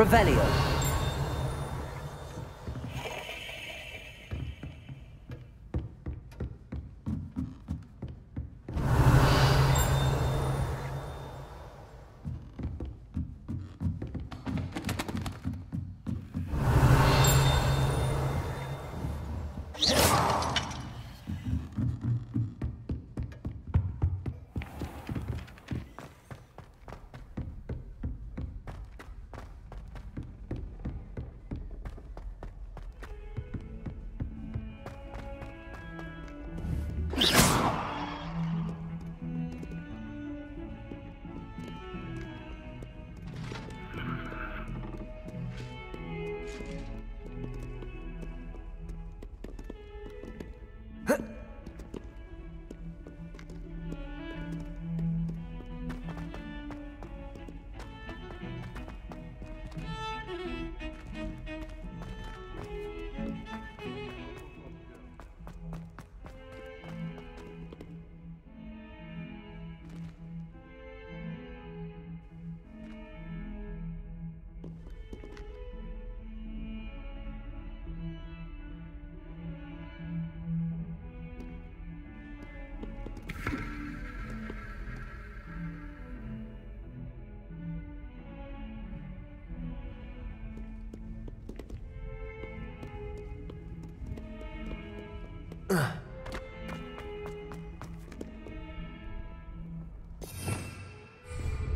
Revelio.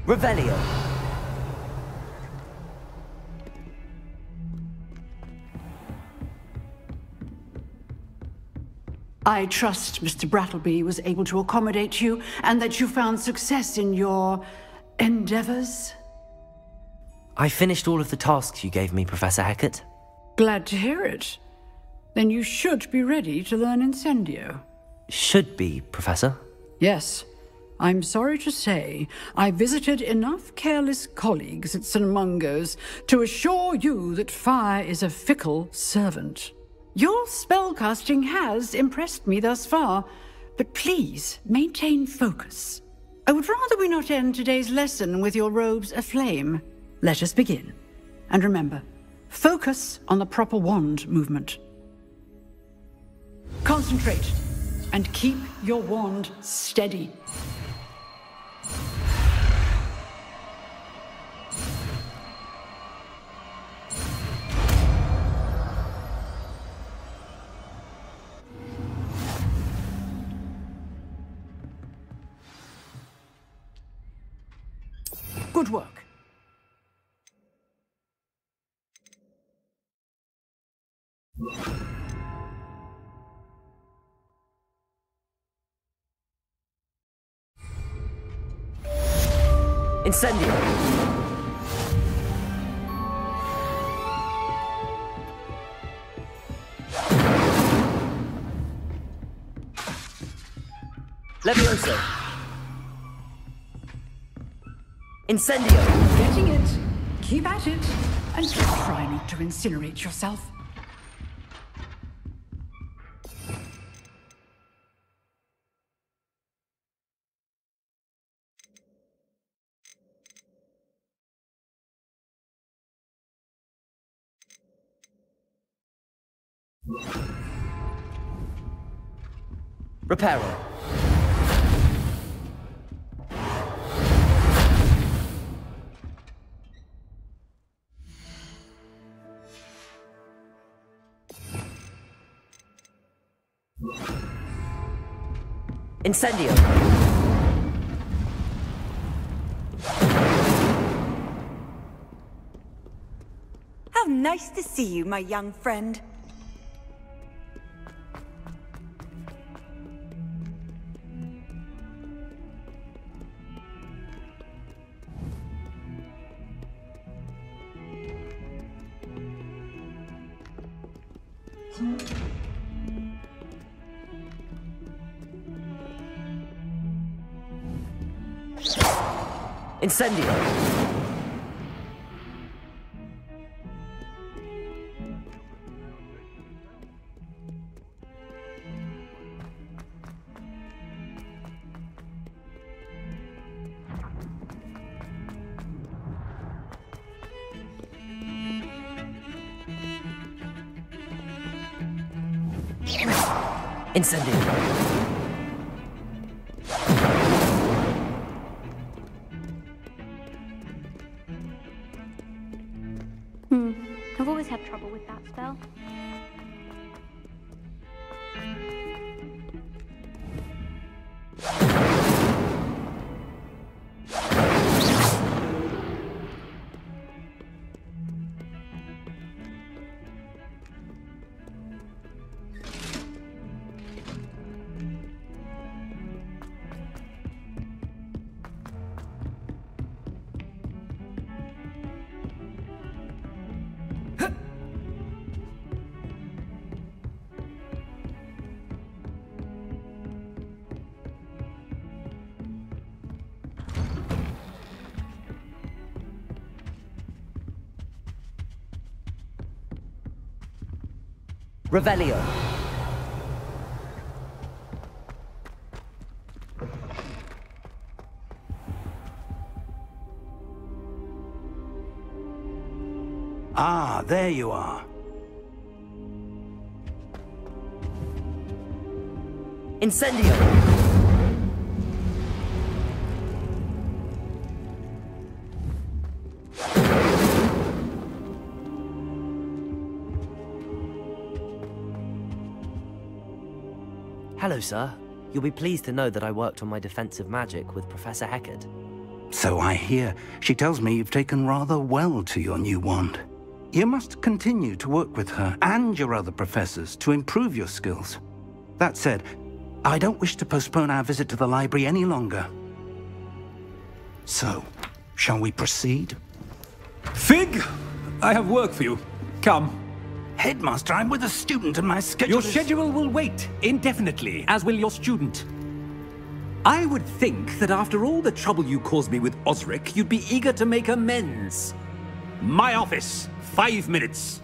Revelio. I trust Mr. Brattleby was able to accommodate you and that you found success in your endeavors. I finished all of the tasks you gave me, Professor Hecat. Glad to hear it. Then you should be ready to learn Incendio. Should be, Professor? Yes. I'm sorry to say, I visited enough careless colleagues at St. Mungo's to assure you that fire is a fickle servant. Your spellcasting has impressed me thus far, but please maintain focus. I would rather we not end today's lesson with your robes aflame. Let us begin. And remember, focus on the proper wand movement. Concentrate, and keep your wand steady. Good work. Incendio. Levioso. Incendio. Getting it. Keep at it. And try not to incinerate yourself. Reparo. Incendio. How nice to see you, my young friend. Incendio. Incendio. I've always had trouble with that spell. Revelio. Ah, there you are. Incendio. Hello, sir. You'll be pleased to know that I worked on my defensive magic with Professor Heckard. So I hear. She tells me you've taken rather well to your new wand. You must continue to work with her and your other professors to improve your skills. That said, I don't wish to postpone our visit to the library any longer. So, shall we proceed? Fig! I have work for you. Come. Headmaster, I'm with a student and my schedule Your is... schedule will wait indefinitely, as will your student. I would think that after all the trouble you caused me with Osric, you'd be eager to make amends. My office, 5 minutes.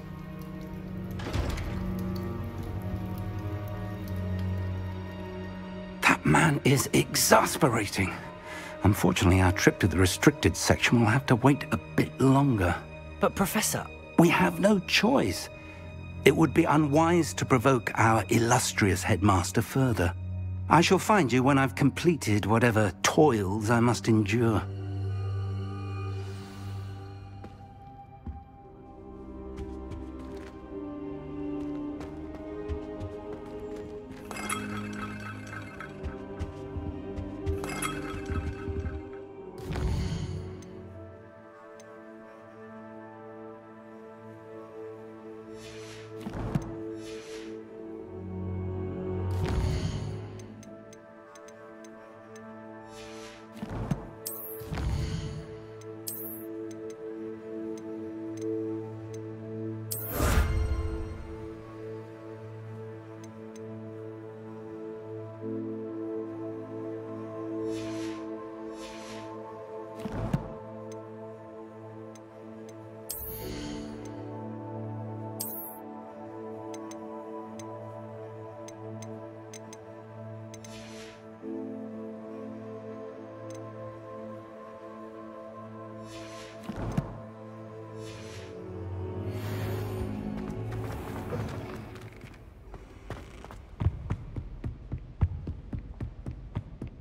That man is exasperating. Unfortunately, our trip to the restricted section will have to wait a bit longer. But, Professor... We have no choice. It would be unwise to provoke our illustrious headmaster further. I shall find you when I've completed whatever toils I must endure.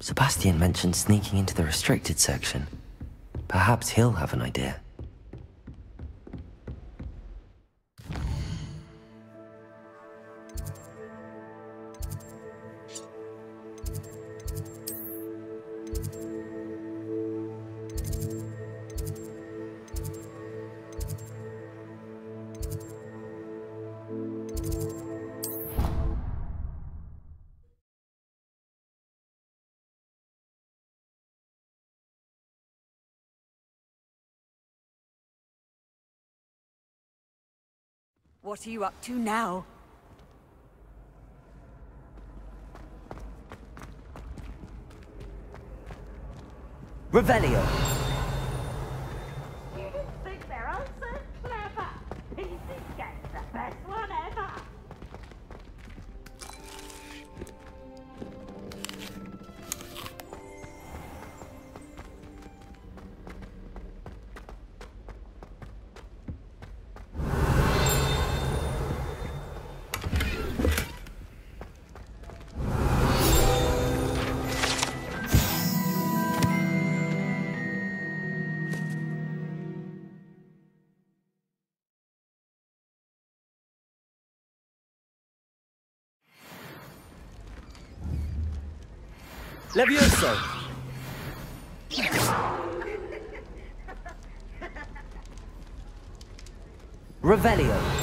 Sebastian mentioned sneaking into the restricted section. Perhaps he'll have an idea. What are you up to now? Revelio! You think they're all so clever? He thinks that's the best one ever. Levioso! Revelio.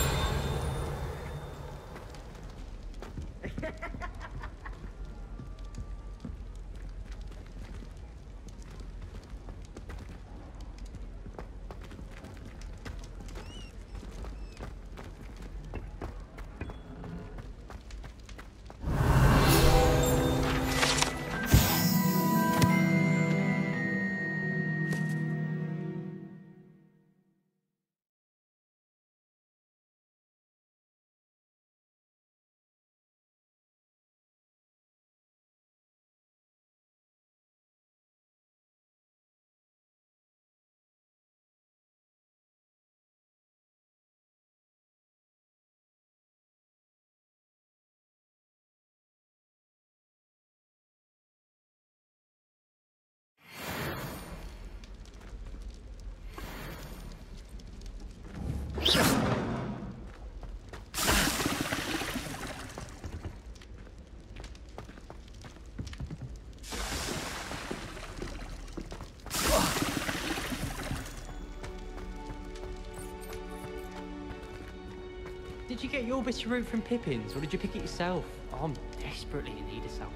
Did you get your bit of root from Pippin's, or did you pick it yourself? I'm desperately in need of some.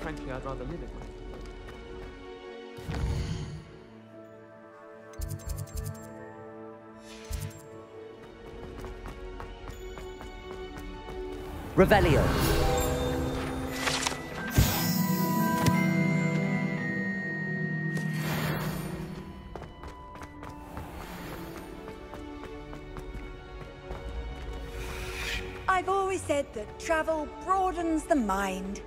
Frankly, I'd rather live it way. Revelio. I've always said that travel broadens the mind.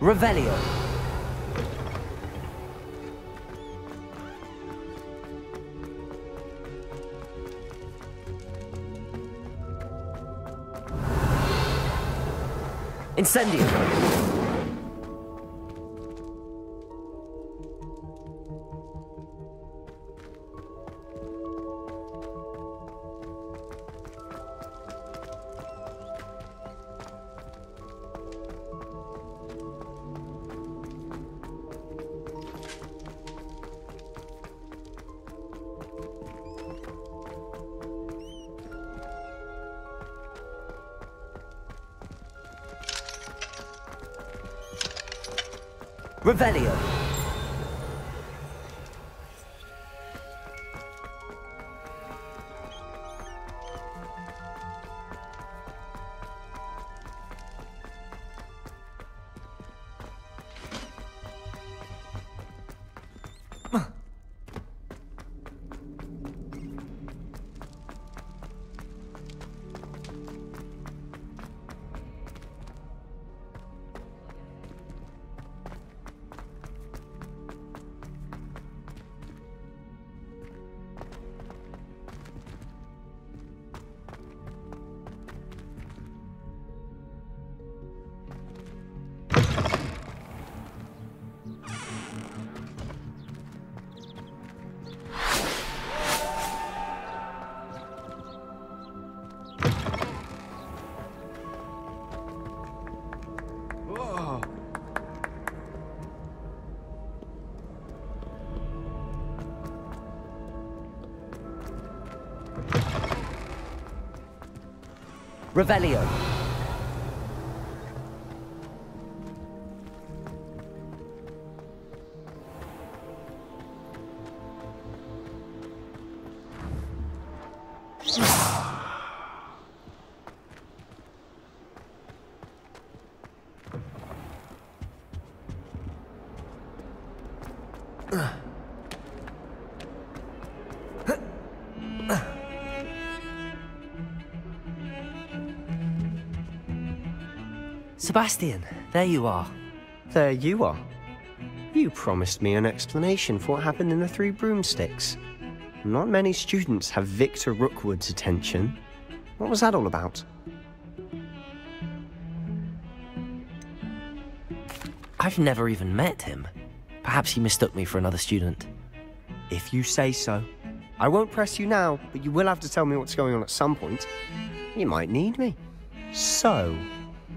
Revelio. Incendio. Revelio. Revelio. Sebastian, there you are. There you are. You promised me an explanation for what happened in the Three Broomsticks. Not many students have Victor Rookwood's attention. What was that all about? I've never even met him. Perhaps he mistook me for another student. If you say so. I won't press you now, but you will have to tell me what's going on at some point. You might need me. So,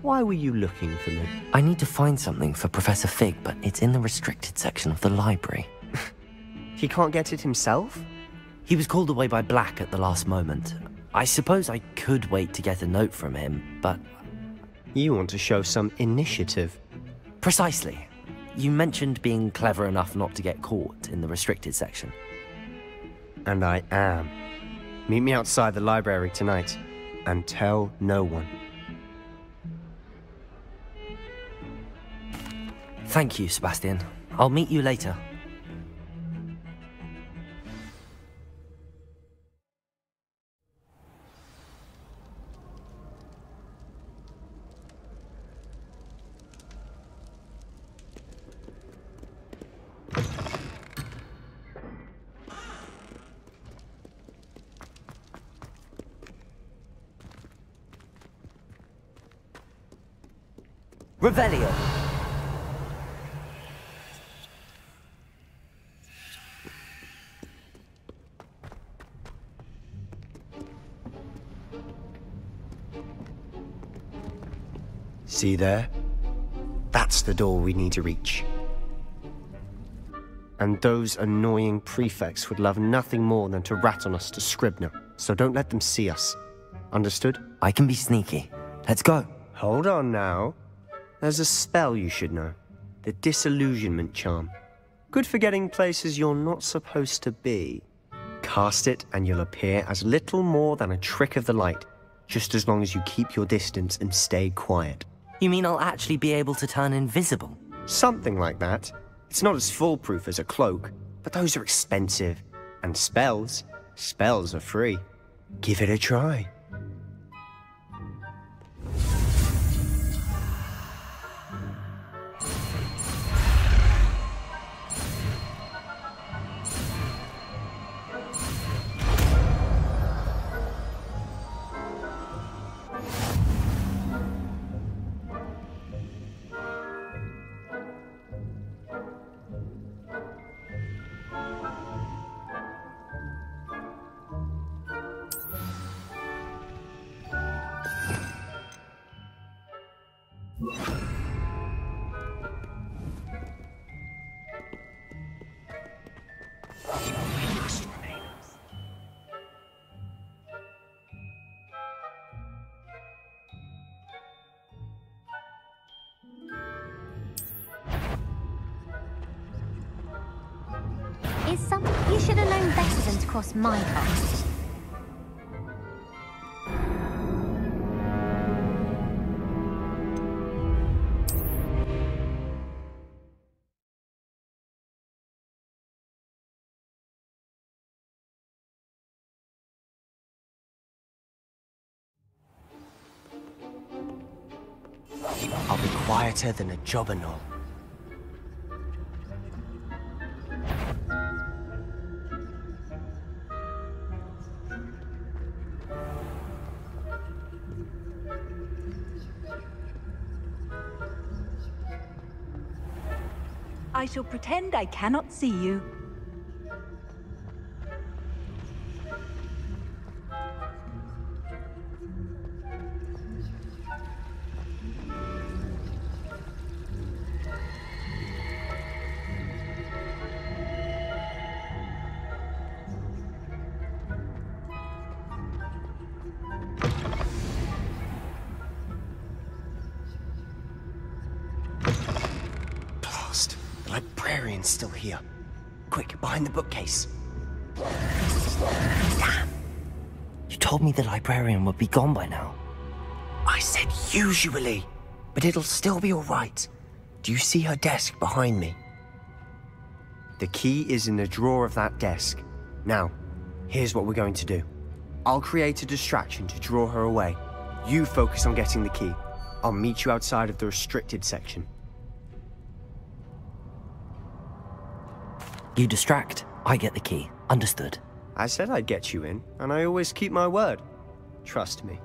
why were you looking for me? I need to find something for Professor Fig, but it's in the restricted section of the library. He can't get it himself? He was called away by Black at the last moment. I suppose I could wait to get a note from him, but... You want to show some initiative. Precisely. You mentioned being clever enough not to get caught in the restricted section. And I am. Meet me outside the library tonight, and tell no one. Thank you, Sebastian. I'll meet you later. Revelio. See there? That's the door we need to reach. And those annoying prefects would love nothing more than to rat on us to Scribner, so don't let them see us. Understood? I can be sneaky. Let's go. Hold on now. There's a spell you should know. The Disillusionment Charm. Good for getting places you're not supposed to be. Cast it and you'll appear as little more than a trick of the light, just as long as you keep your distance and stay quiet. You mean I'll actually be able to turn invisible? Something like that. It's not as foolproof as a cloak, but those are expensive. And spells are free. Give it a try. You should have known better than to cross my path. I'll be quieter than a jobberknoll. I shall pretend I cannot see you. The librarian's still here. Quick, behind the bookcase. Damn. You told me the librarian would be gone by now. I said usually, but it'll still be all right. Do you see her desk behind me? The key is in the drawer of that desk. Now, here's what we're going to do. I'll create a distraction to draw her away. You focus on getting the key. I'll meet you outside of the restricted section. You distract, I get the key. Understood. I said I'd get you in, and I always keep my word. Trust me.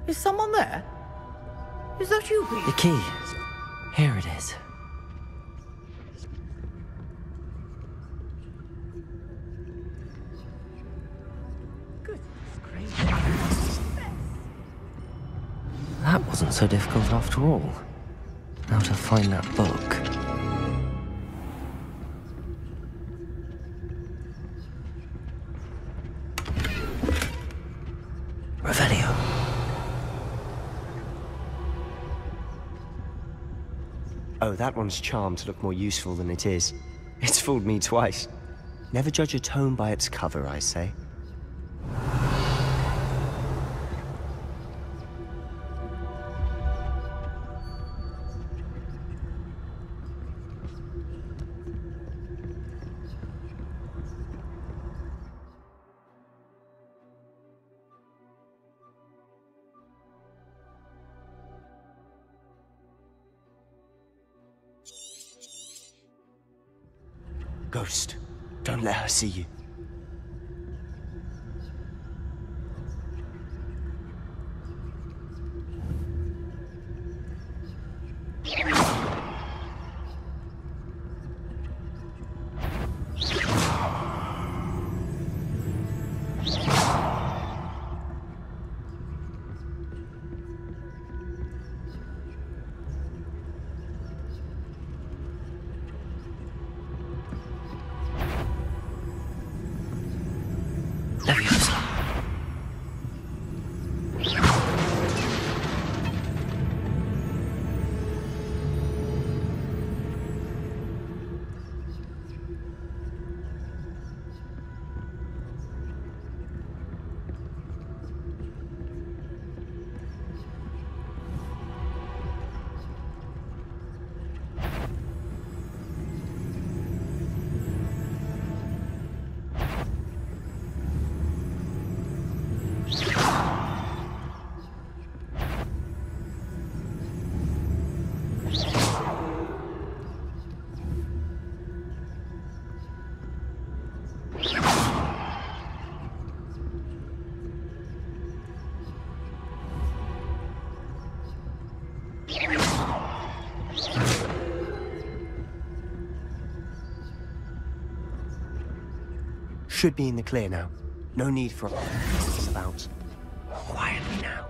Is someone there? Is that you, Pete? The key. Here it is. That wasn't so difficult after all. Now to find that book. Revelio. Oh, that one's charmed to look more useful than it is. It's fooled me twice. Never judge a tome by its cover, I say. Ghost, don't let her see you. Should be in the clear now. No need for about. Quietly now.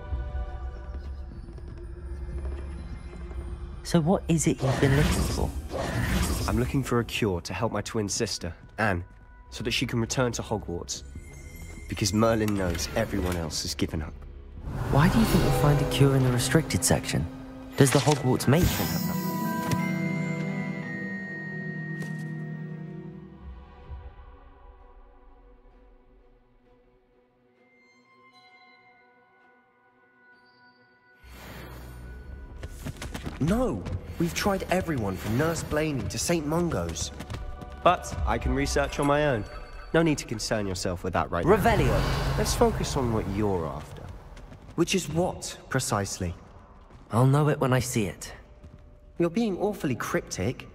So what is it you've been looking for? I'm looking for a cure to help my twin sister, Anne, so that she can return to Hogwarts. Because Merlin knows everyone else has given up. Why do you think we'll find a cure in the restricted section? Does the Hogwarts matron have that? No! We've tried everyone from Nurse Blaney to St. Mungo's. But I can research on my own. No need to concern yourself with that right now. Revelio! Let's focus on what you're after. Which is what, precisely? I'll know it when I see it. You're being awfully cryptic.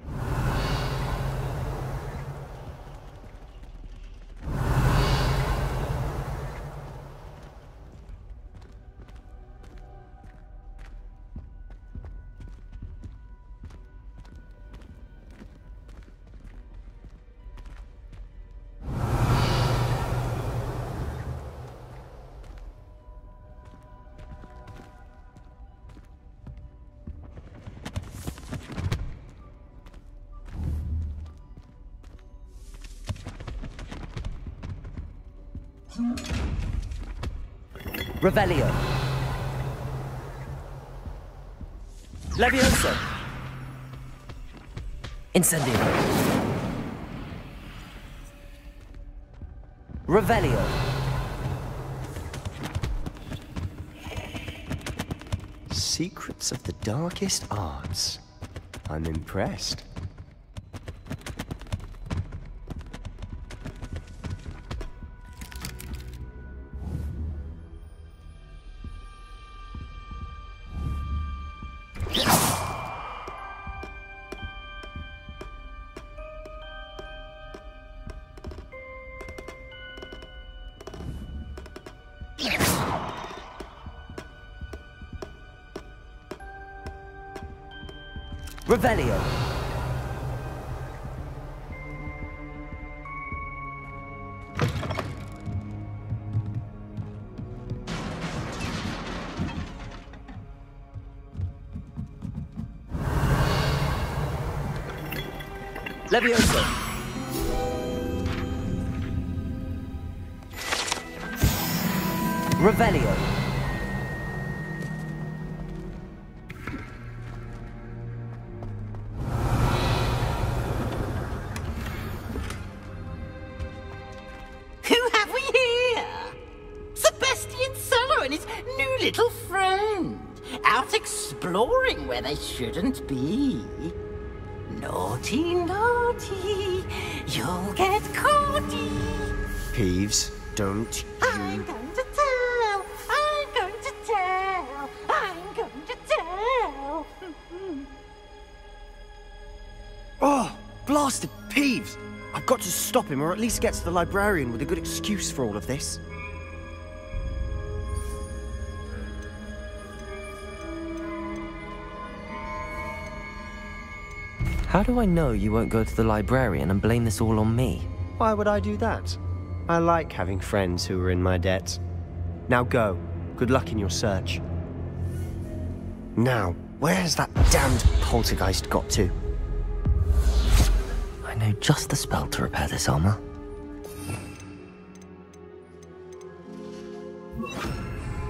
Revelio. Levioso. Incendio. Revelio. Secrets of the darkest arts. I'm impressed. Revelio. Levioso. Revelio. Who have we here? Sebastian Sallow and his new little friend. Out exploring where they shouldn't be. Naughty, naughty, you'll get caughty. Peeves, don't I'm going to tell, I'm going to tell, I'm going to tell. Oh, blasted Peeves! I've got to stop him, or at least get to the librarian with a good excuse for all of this. How do I know you won't go to the librarian and blame this all on me? Why would I do that? I like having friends who are in my debt. Now go. Good luck in your search. Now, where's that damned poltergeist got to? I know just the spell to repair this armor.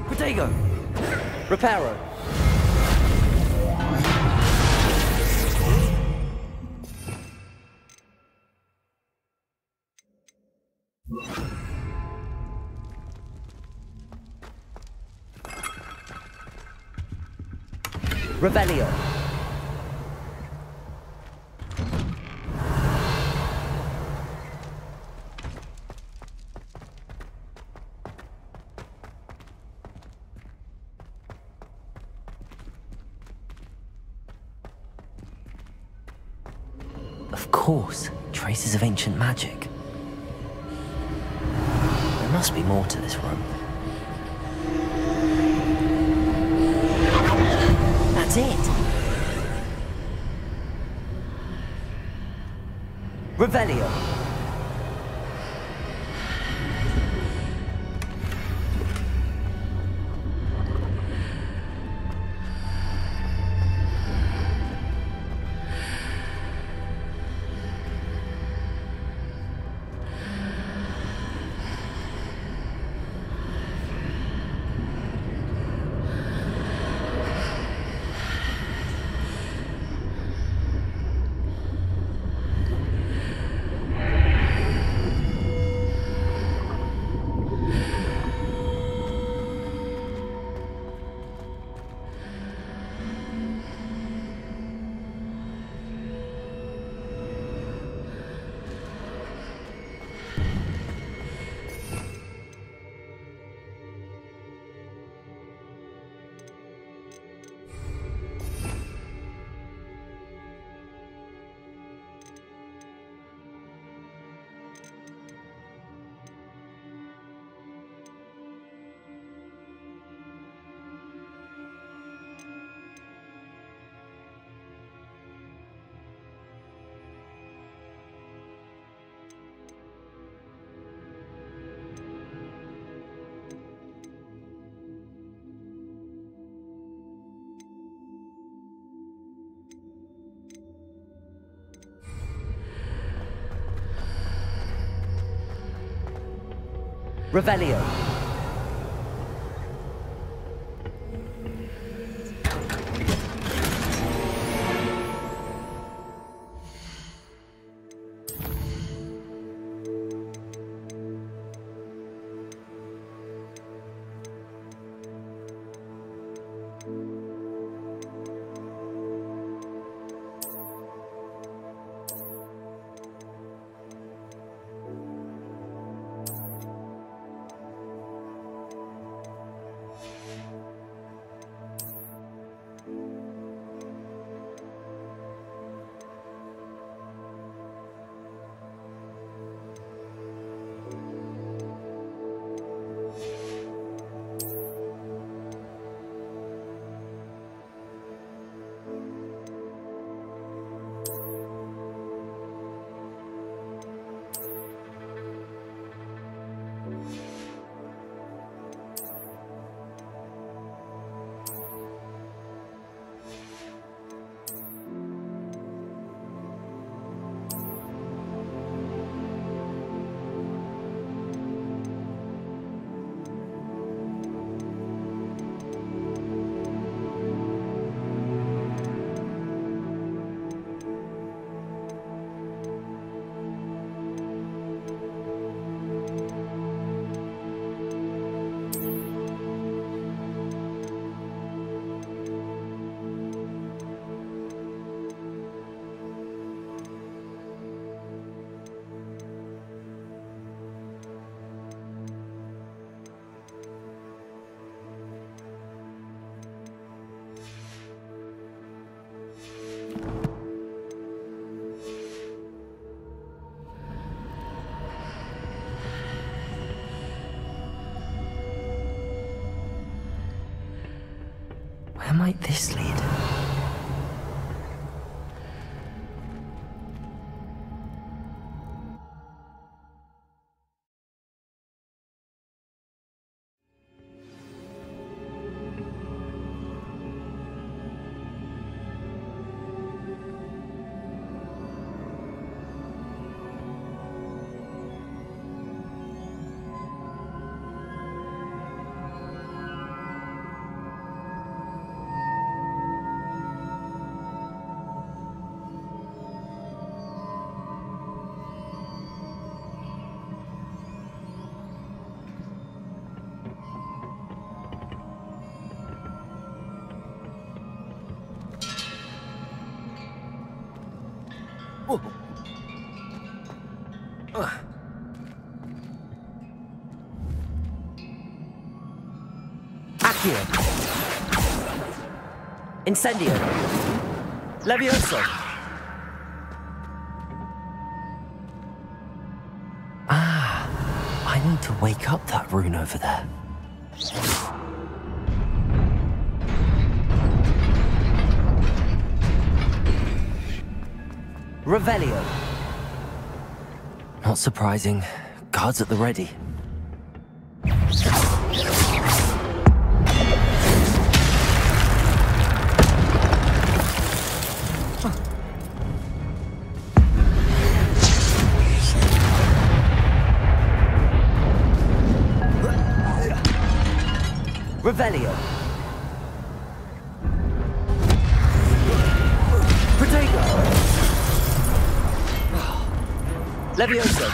Protego! Reparo! Revelio. Of course, traces of ancient magic. There must be more to this room. That's it! Revelio. Revelio. Where might this lead? Accio. Incendio. Levioso. Ah, I need to wake up that rune over there. Revelio. Not surprising. Guards at the ready. Revelio. Protego. Levioso.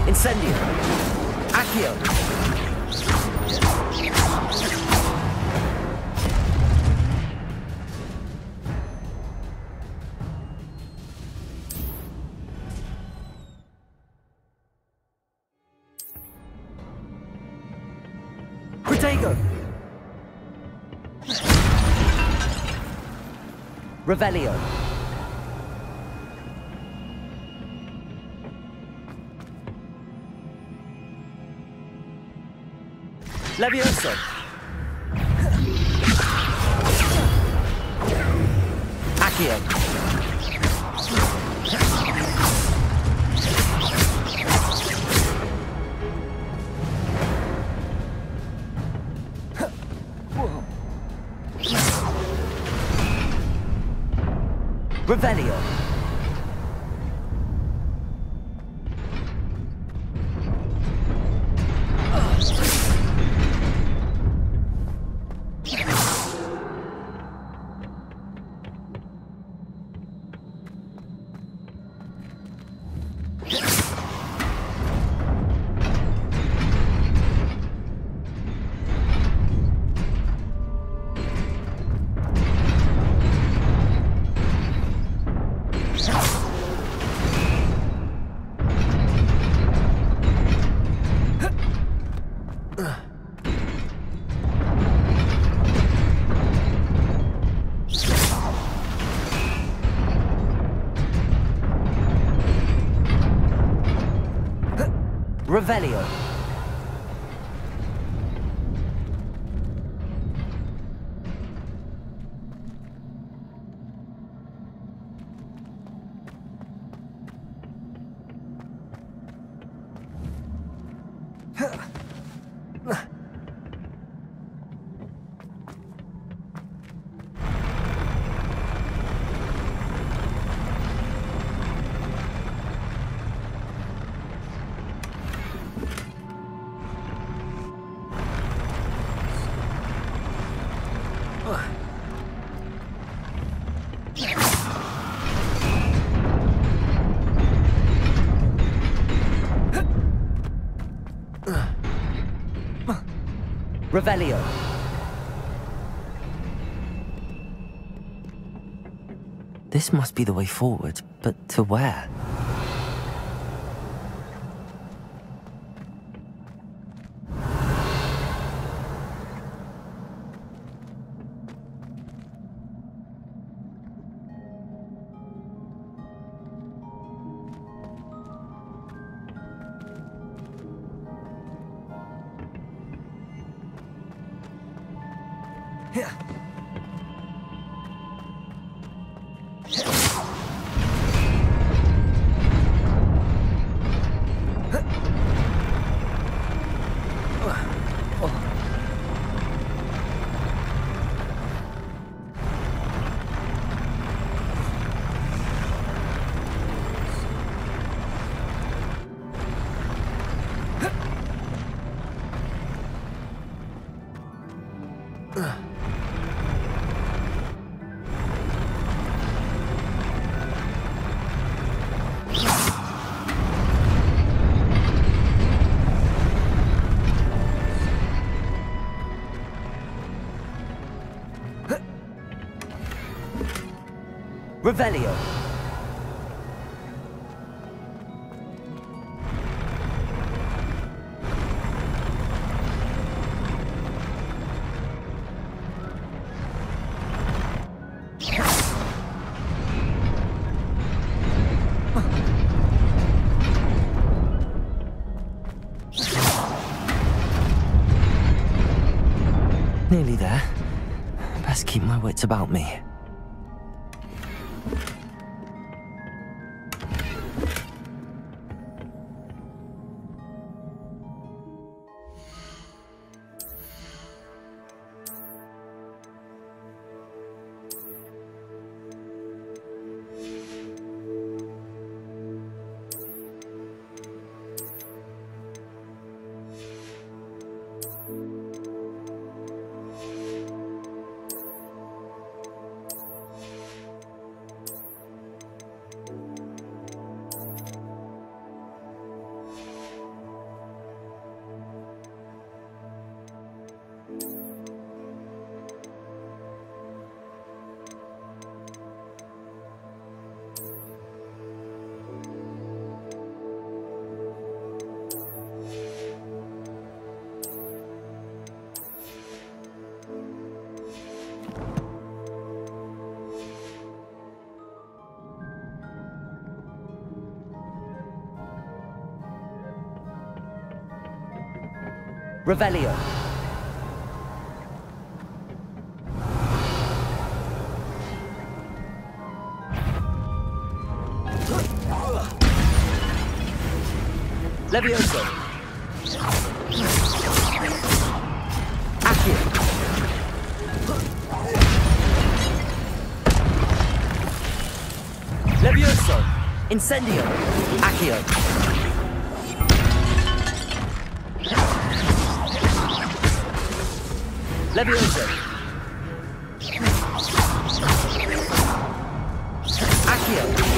Incendio. Accio. Protego. Revelio. Levioso. Accio. Revelio. Revelio. Revelio. This must be the way forward, but to where? Revelio. Nearly there. Best keep my wits about me. Revelio. Levioso. Accio. Incendio! Accio! Levioso! Accio!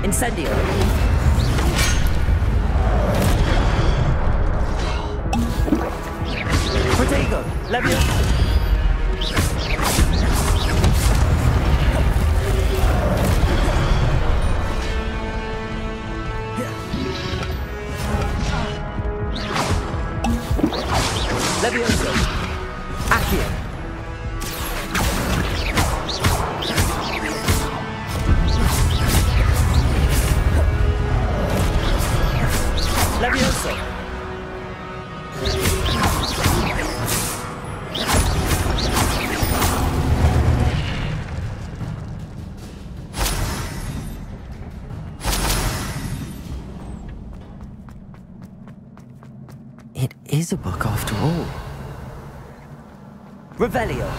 Incendio! Protego! Levioso! Levioso! Accio! Levioso! It is a book after all. Revelio!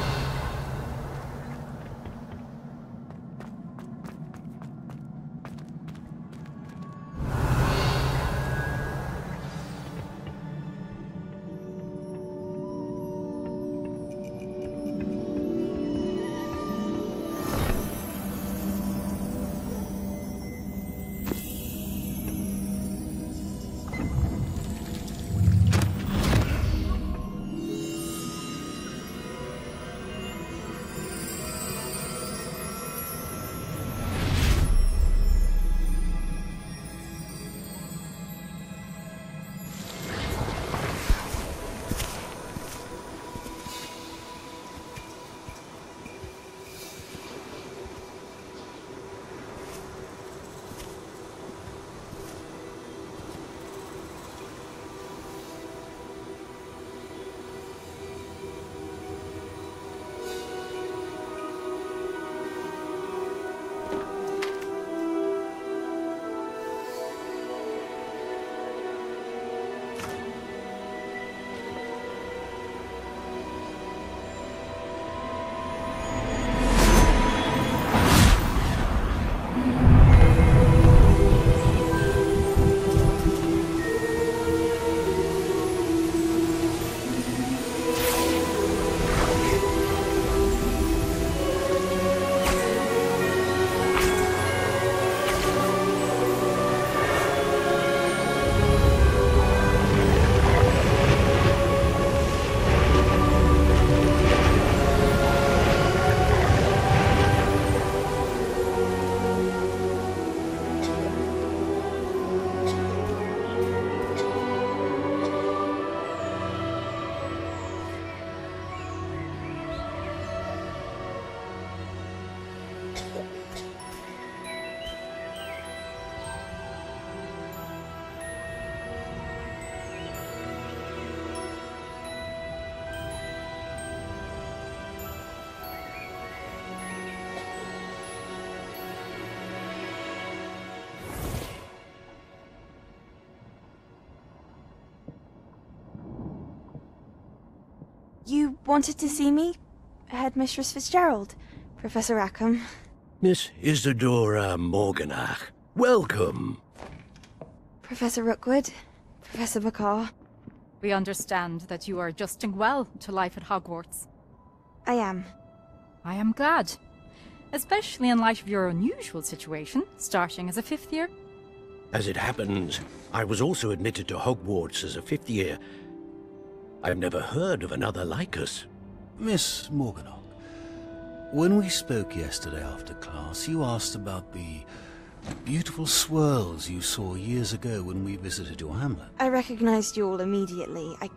You wanted to see me? Headmistress Fitzgerald? Professor Rackham? Miss Isadora Morganach, welcome. Professor Rookwood? Professor Bakar? We understand that you are adjusting well to life at Hogwarts. I am. I am glad. Especially in light of your unusual situation, starting as a 5th year. As it happens, I was also admitted to Hogwarts as a 5th year. I've never heard of another like us. Miss Morganach, when we spoke yesterday after class, you asked about the beautiful swirls you saw years ago when we visited your hamlet. I recognized you all immediately. I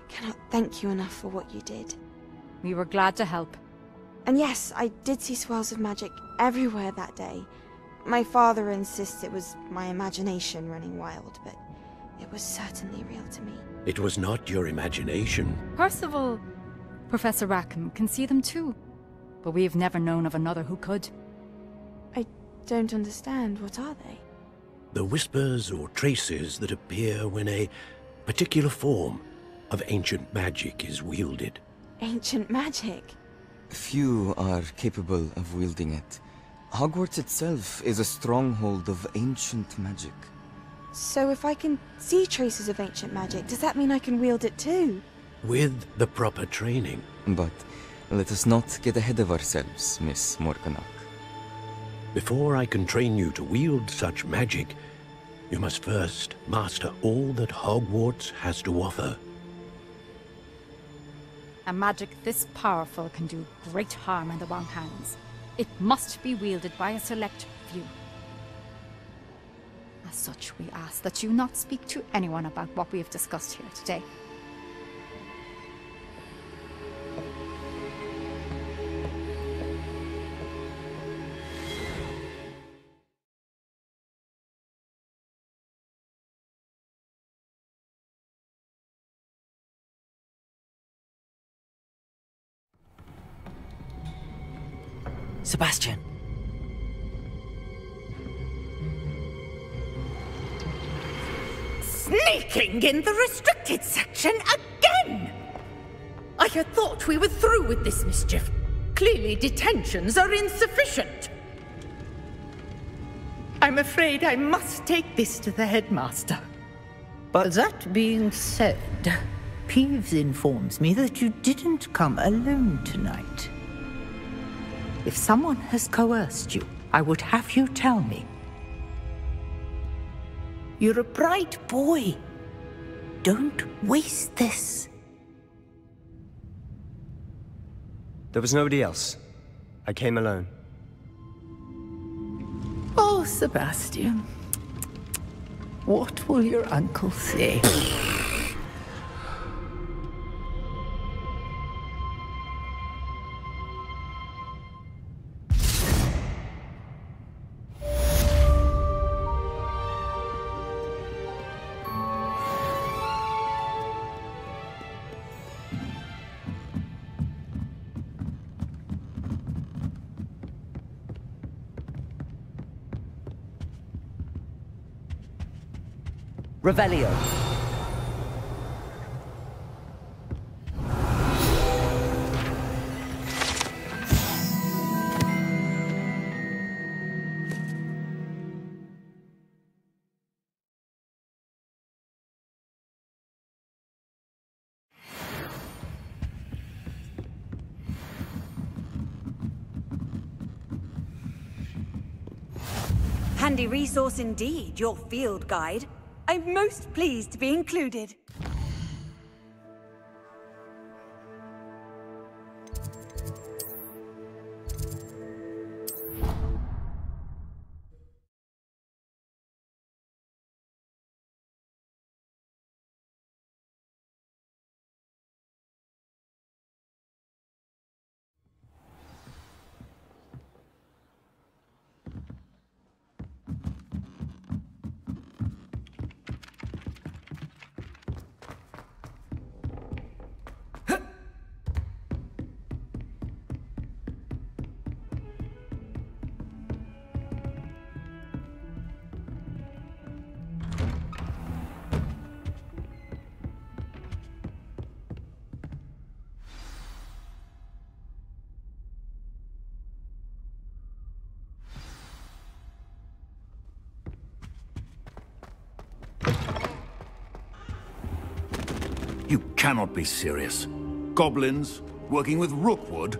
cannot thank you enough for what you did. We were glad to help. And yes, I did see swirls of magic everywhere that day. My father insists it was my imagination running wild, but it was certainly real to me. It was not your imagination. Percival, Professor Rackham can see them too, but we have never known of another who could. I don't understand. What are they? The whispers or traces that appear when a particular form of ancient magic is wielded. Ancient magic? Few are capable of wielding it. Hogwarts itself is a stronghold of ancient magic. So if I can see traces of ancient magic, does that mean I can wield it too? With the proper training. But let us not get ahead of ourselves, Miss Morganach. Before I can train you to wield such magic, you must first master all that Hogwarts has to offer. A magic this powerful can do great harm in the wrong hands. It must be wielded by a select few. As such, we ask that you not speak to anyone about what we have discussed here today. Sebastian. Sneaking in the restricted section again! I had thought we were through with this mischief. Clearly detentions are insufficient. I'm afraid I must take this to the headmaster. But that being said, Peeves informs me that you didn't come alone tonight. If someone has coerced you, I would have you tell me. You're a bright boy. Don't waste this. There was nobody else. I came alone. Oh, Sebastian. What will your uncle say? Revelio. Handy resource indeed, your field guide. I'm most pleased to be included. You cannot be serious. Goblins working with Rookwood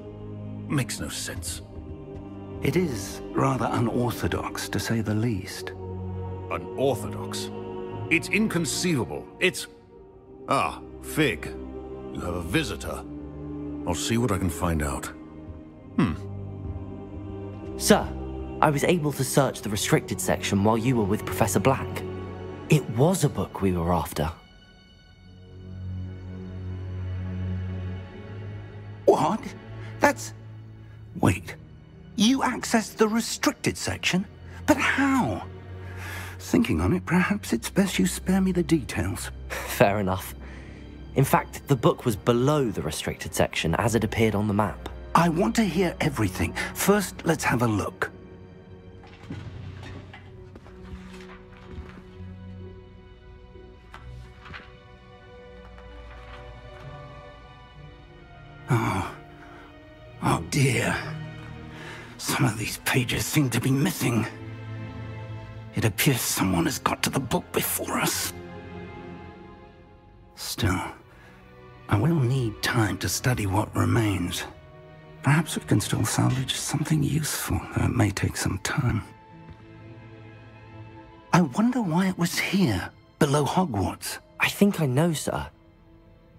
makes no sense. It is rather unorthodox, to say the least. Unorthodox? It's inconceivable. It's... Ah, Fig. You have a visitor. I'll see what I can find out. Sir, I was able to search the restricted section while you were with Professor Black. It was a book we were after. What? That's... Wait. You accessed the restricted section? But how? Thinking on it, perhaps it's best you spare me the details. Fair enough. In fact, the book was below the restricted section as it appeared on the map. I want to hear everything. First, let's have a look. dear. Some of these pages seem to be missing. It appears someone has got to the book before us. Still, I will need time to study what remains. Perhaps we can still salvage something useful, though it may take some time. I wonder why it was here, below Hogwarts. I think I know, sir.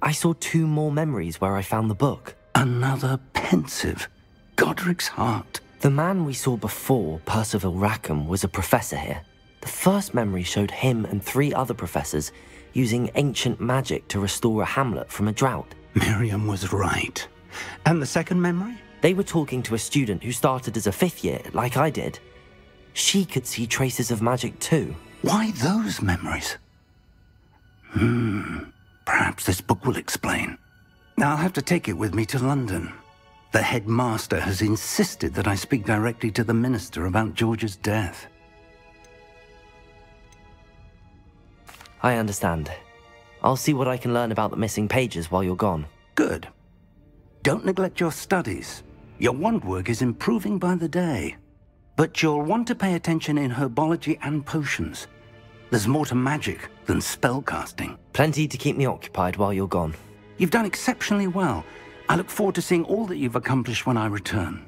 I saw 2 more memories where I found the book. Another pensive. Godric's heart. The man we saw before, Percival Rackham, was a professor here. The first memory showed him and 3 other professors using ancient magic to restore a hamlet from a drought. Miriam was right. And the second memory? They were talking to a student who started as a 5th year, like I did. She could see traces of magic too. Why those memories? Perhaps this book will explain. I'll have to take it with me to London. The headmaster has insisted that I speak directly to the minister about George's death. I understand. I'll see what I can learn about the missing pages while you're gone. Good. Don't neglect your studies. Your wand work is improving by the day. But you'll want to pay attention in herbology and potions. There's more to magic than spellcasting. Plenty to keep me occupied while you're gone. You've done exceptionally well. I look forward to seeing all that you've accomplished when I return.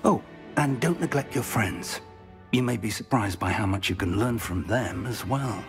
Oh, and don't neglect your friends. You may be surprised by how much you can learn from them as well.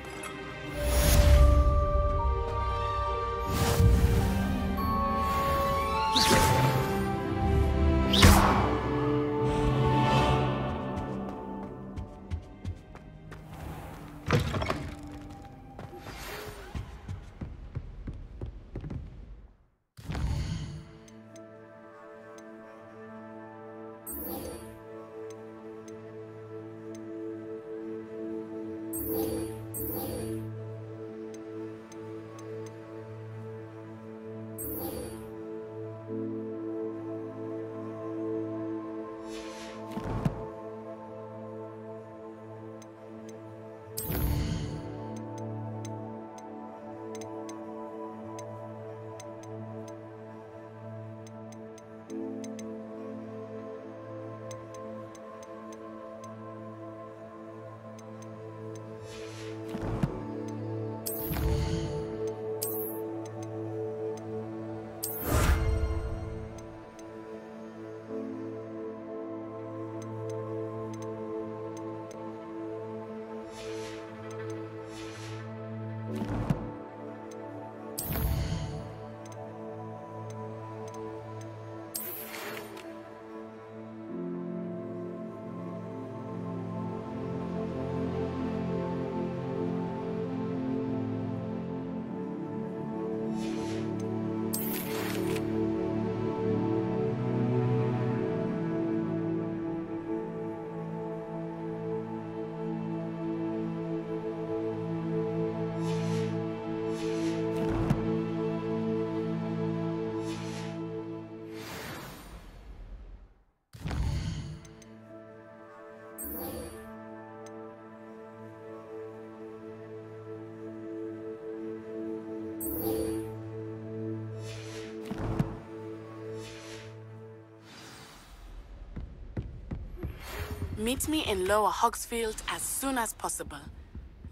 Meet me in Lower Hogsfield as soon as possible.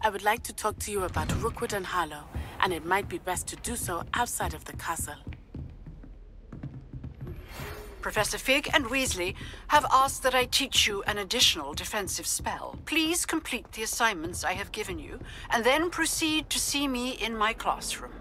I would like to talk to you about Rookwood and Harlow, and it might be best to do so outside of the castle. Professor Fig and Weasley have asked that I teach you an additional defensive spell. Please complete the assignments I have given you, and then proceed to see me in my classroom.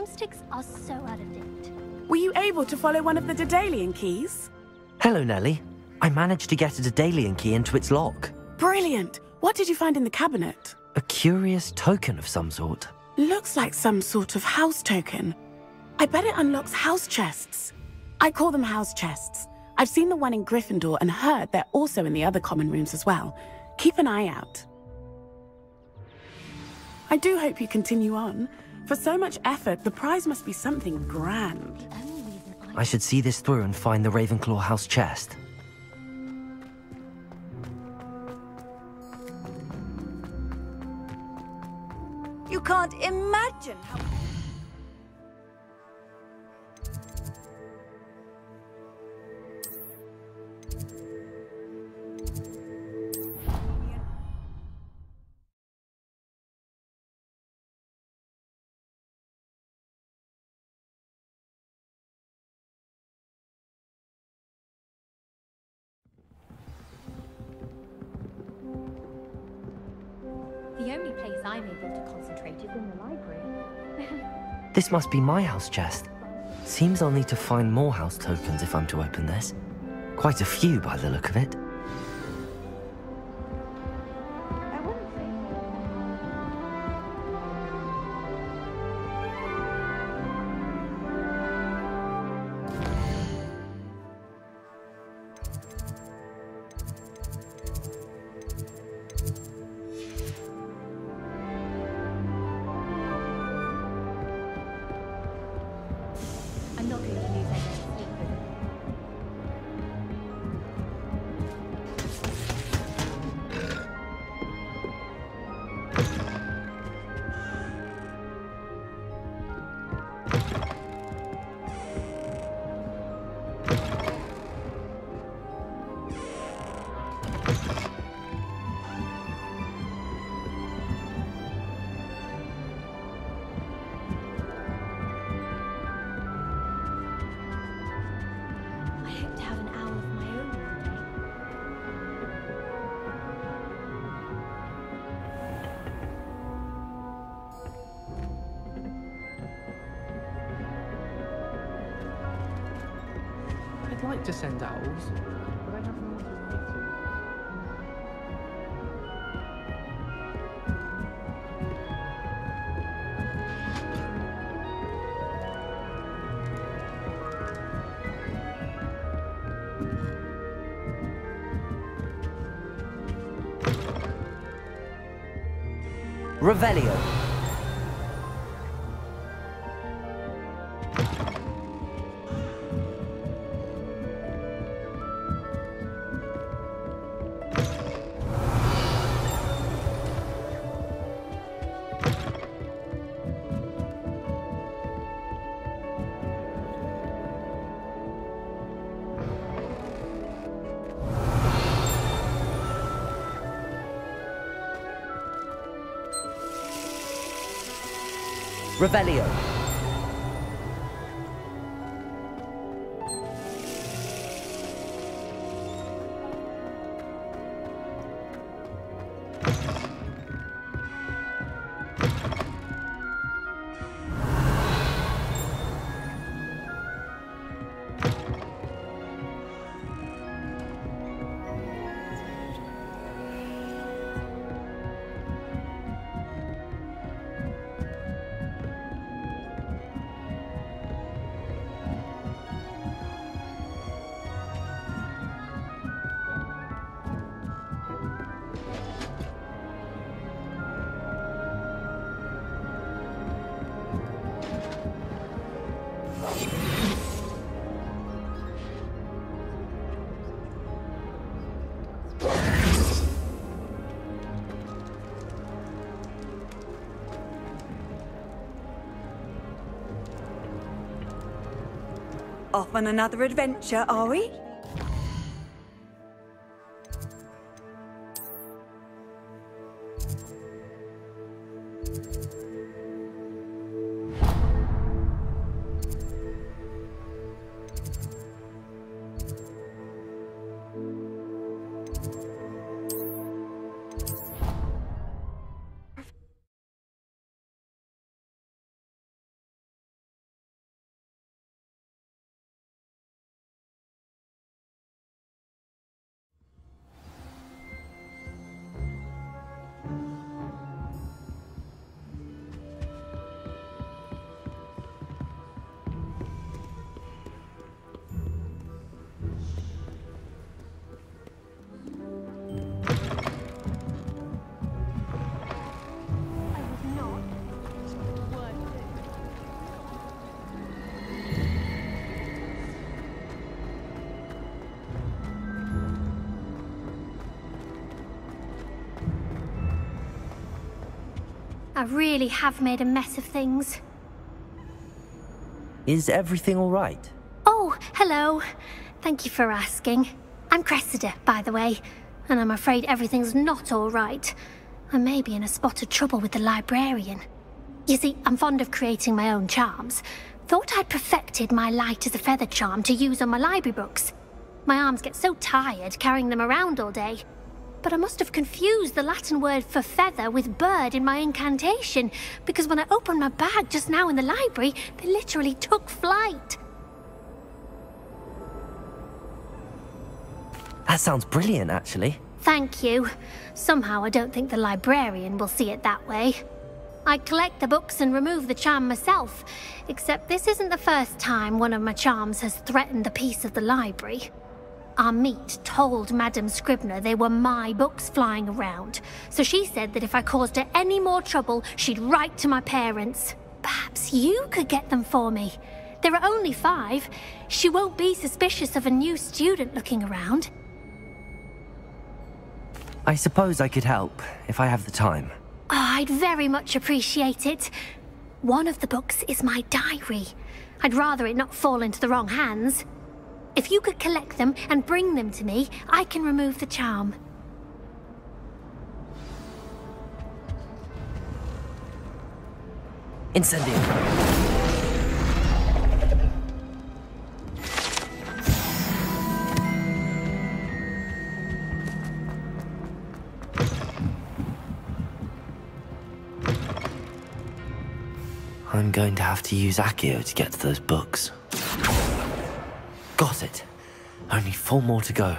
Broomsticks are so out of date. Were you able to follow one of the Daedalian keys? Hello, Nellie. I managed to get a Daedalian key into its lock. Brilliant! What did you find in the cabinet? A curious token of some sort. Looks like some sort of house token. I bet it unlocks house chests. I call them house chests. I've seen the one in Gryffindor and heard they're also in the other common rooms as well. Keep an eye out. I do hope you continue on. For so much effort, the prize must be something grand. I should see this through and find the Ravenclaw house chest. You can't imagine how... The only place I'm able to concentrate is in the library. This must be my house chest. Seems I'll need to find more house tokens if I'm to open this. Quite a few by the look of it. I'm not going to lose any sleep over it. I hope to have an hour of my own one day. I'd like to send owls, but I have no one to write to. Revelio. Revelio. Off on another adventure, are we? I really have made a mess of things. Is everything all right? Oh, hello. Thank you for asking. I'm Cressida, by the way, and I'm afraid everything's not all right. I may be in a spot of trouble with the librarian. You see, I'm fond of creating my own charms. Thought I'd perfected my light as a feather charm to use on my library books. My arms get so tired carrying them around all day. But I must have confused the Latin word for feather with bird in my incantation, because when I opened my bag just now in the library, they literally took flight. That sounds brilliant, actually. Thank you. Somehow I don't think the librarian will see it that way. I collect the books and remove the charm myself, except this isn't the first time one of my charms has threatened the peace of the library. Our meet told Madame Scribner they were my books flying around, so she said that if I caused her any more trouble, she'd write to my parents. Perhaps you could get them for me. There are only 5. She won't be suspicious of a new student looking around. I suppose I could help, if I have the time. Oh, I'd very much appreciate it. One of the books is my diary. I'd rather it not fall into the wrong hands. If you could collect them and bring them to me, I can remove the charm. Incendio. I'm going to have to use Accio to get to those books. Got it. Only 4 more to go.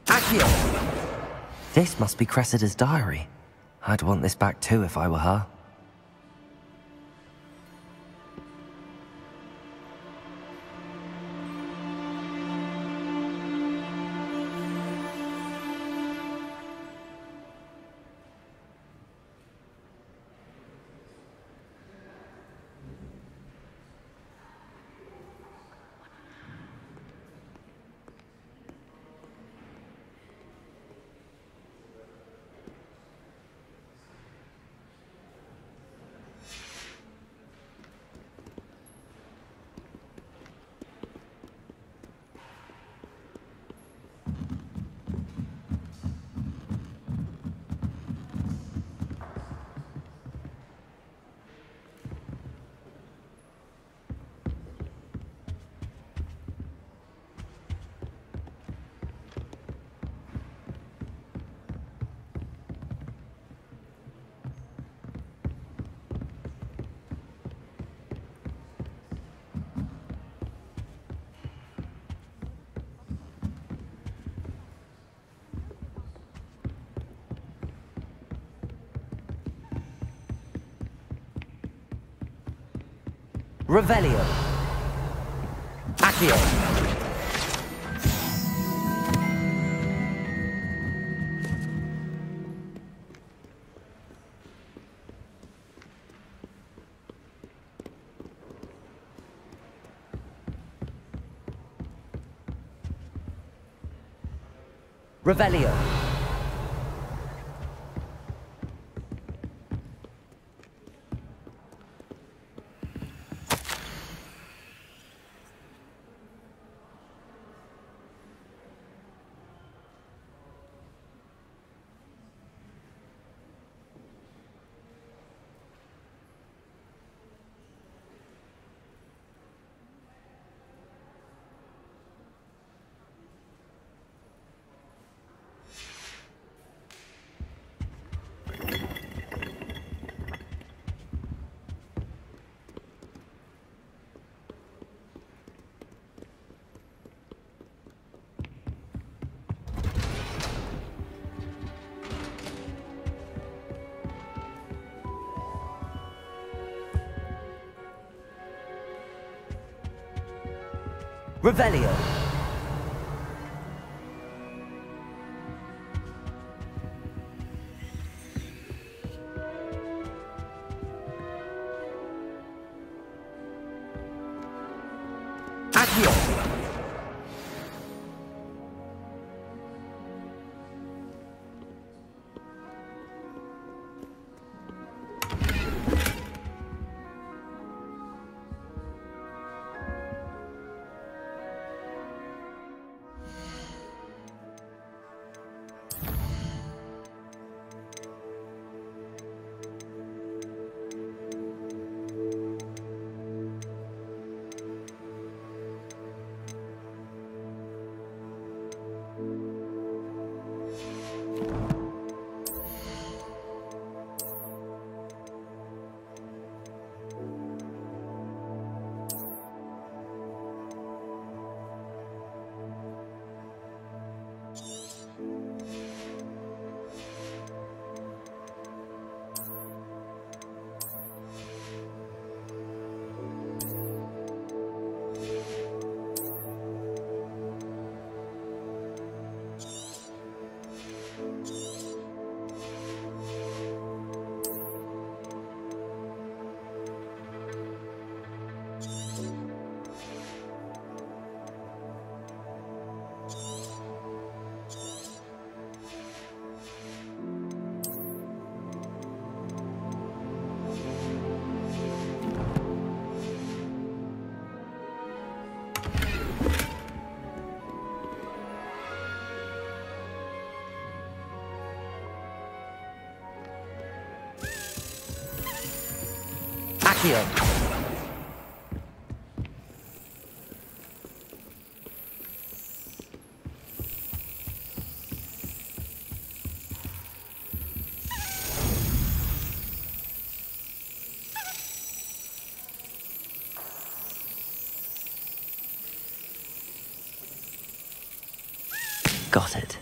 Accio! This must be Cressida's diary. I'd want this back too if I were her. Revelio. Accio. Revelio. Revelio. Accio. Accio. Got it.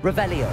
Revelio.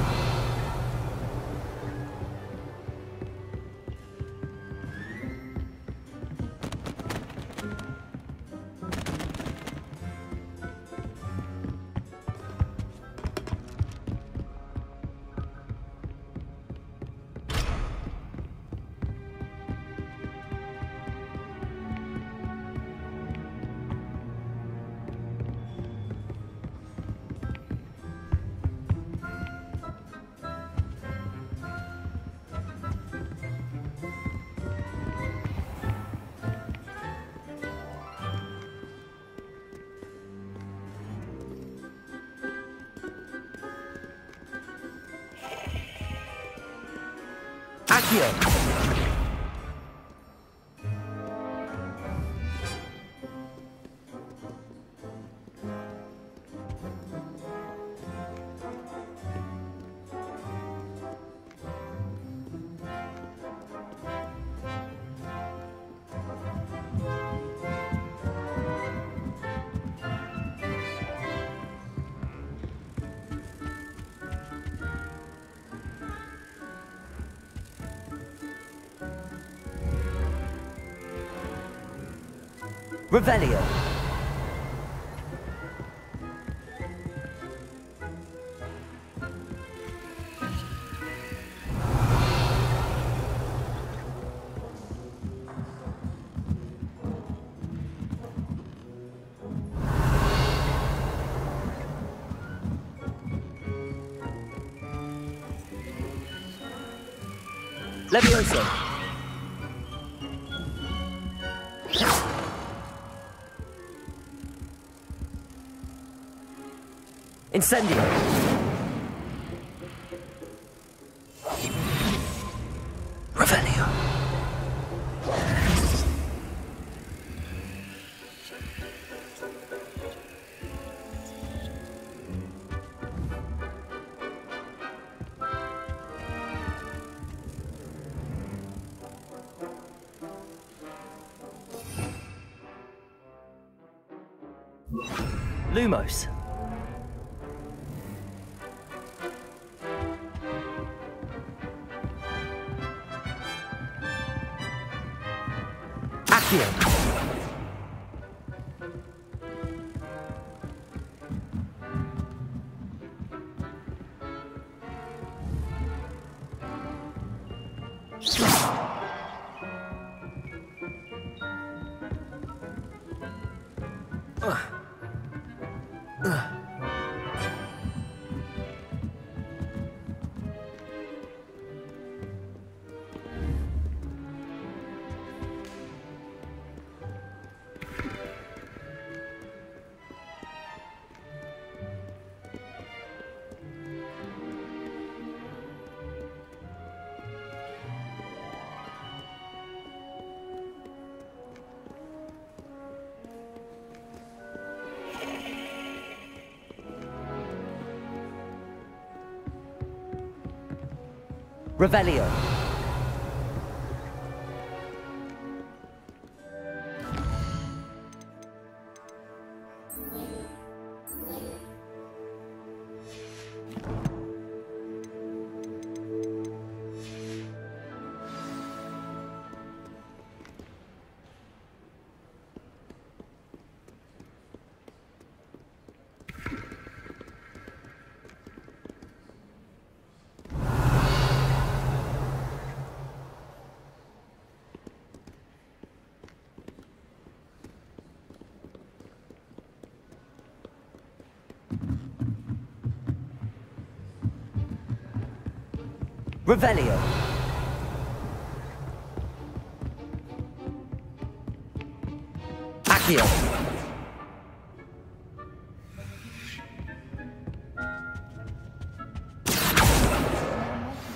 Accio. Revelio. Levioso. Incendio. Revelio. Lumos. Accio. Revelio. Revelio. Accio.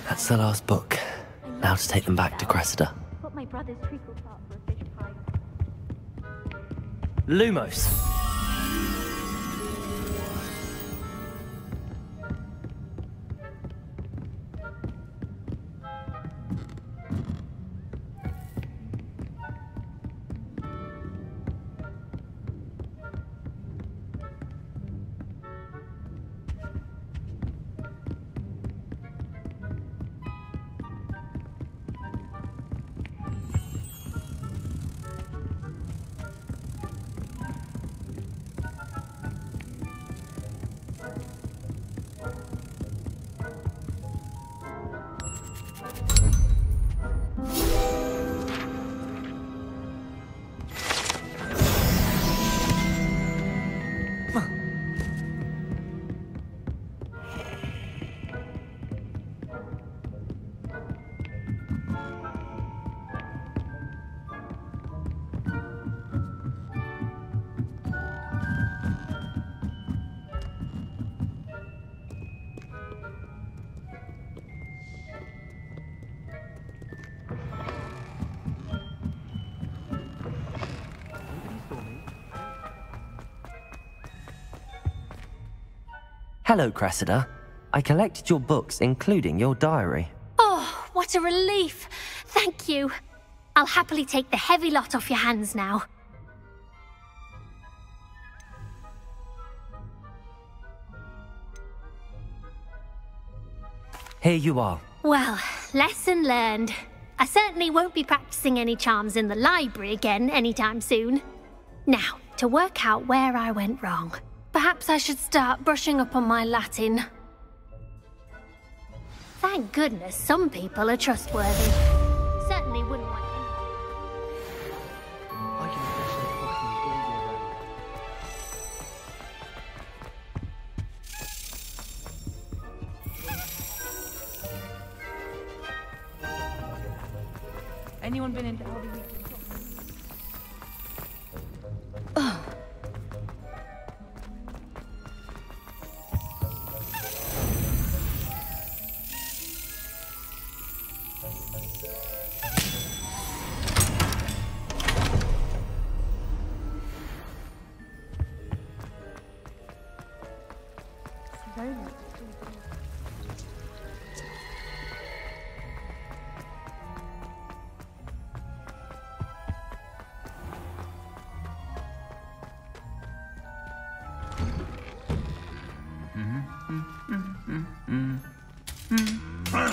That's the last book. Now to take them back to Cressida. Put my brother's treacle part for a fish pie. Lumos. Hello, Cressida. I collected your books, including your diary. Oh, what a relief. Thank you. I'll happily take the heavy lot off your hands now. Here you are. Well, lesson learned. I certainly won't be practicing any charms in the library again anytime soon. Now, to work out where I went wrong. Perhaps I should start brushing up on my Latin. Thank goodness some people are trustworthy. Certainly wouldn't want Anyone been into Aldi Weekly?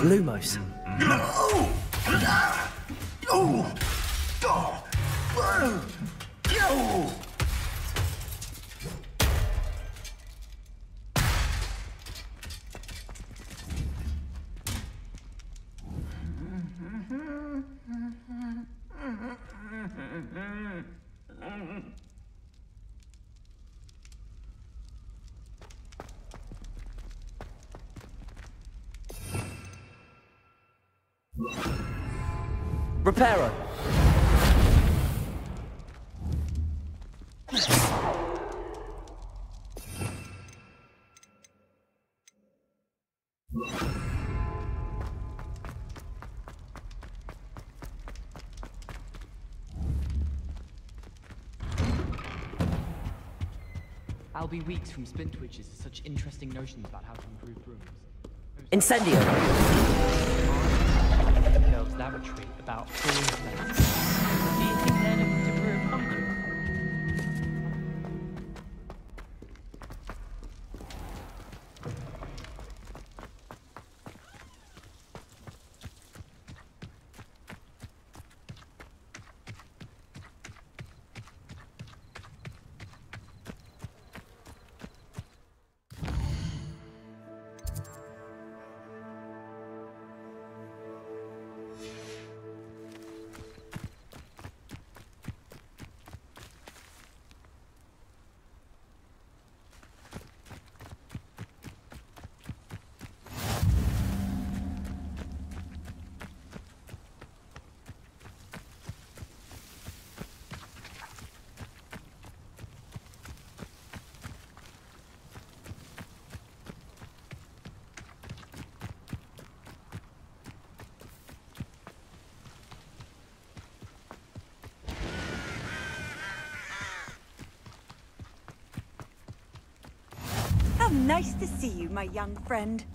Lumos. Reparo. I'll be weeks from Splintwitches to such interesting notions about how to improve rooms. Incendio. Girls' lavatory about falling plates. Do you think they're looking to prove function? How nice to see you, my young friend.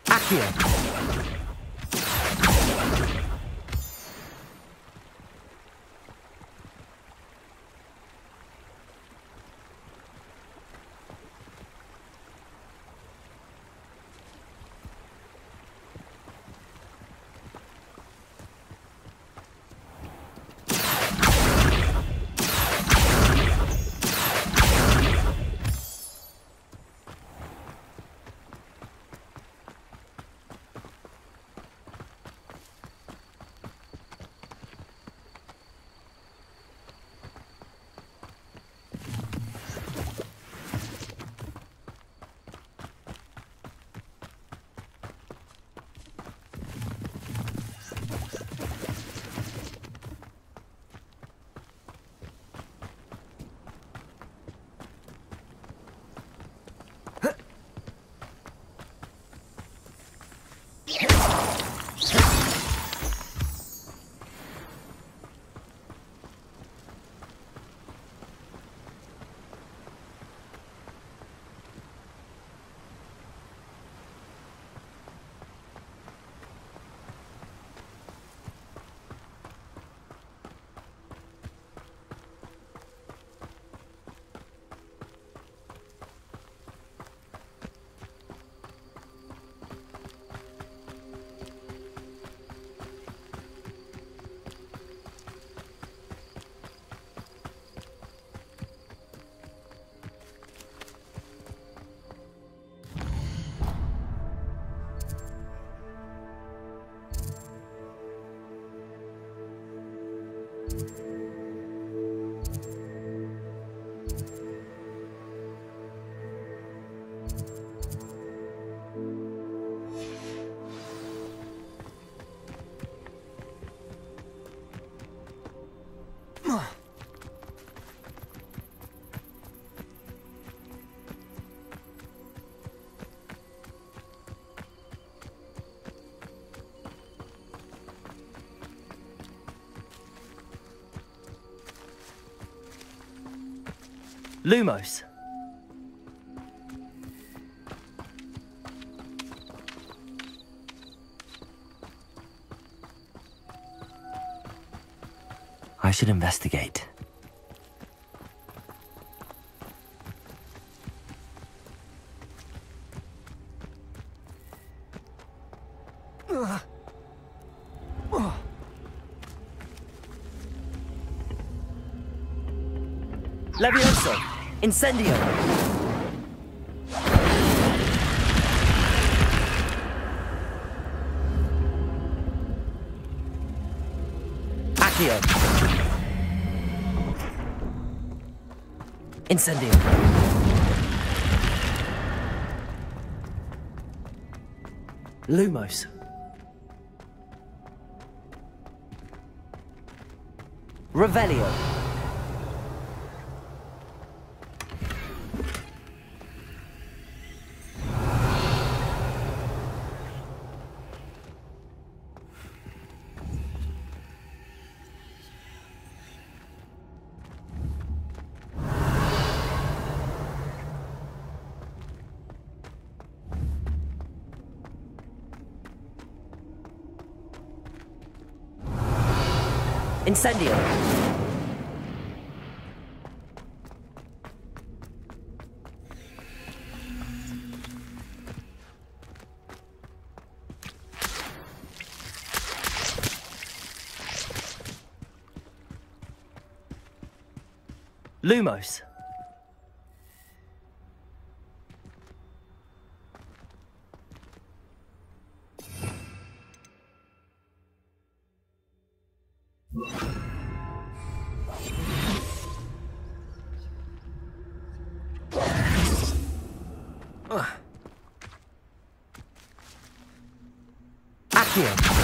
Accio. Lumos. I should investigate. Levioso! Incendio! Accio! Incendio! Lumos! Revelio! Incendio! Lumos! Accio!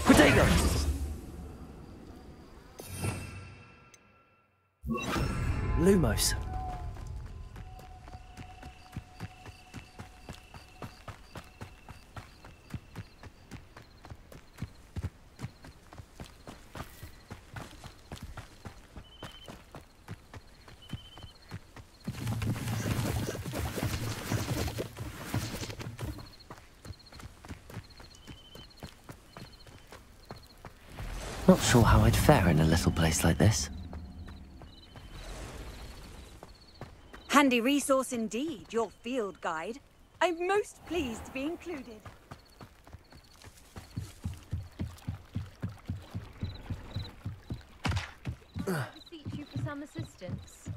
Protego! Lumos. Not sure how I'd fare in a little place like this. Handy resource indeed, your field guide. I'm most pleased to be included. Beseech you for some assistance.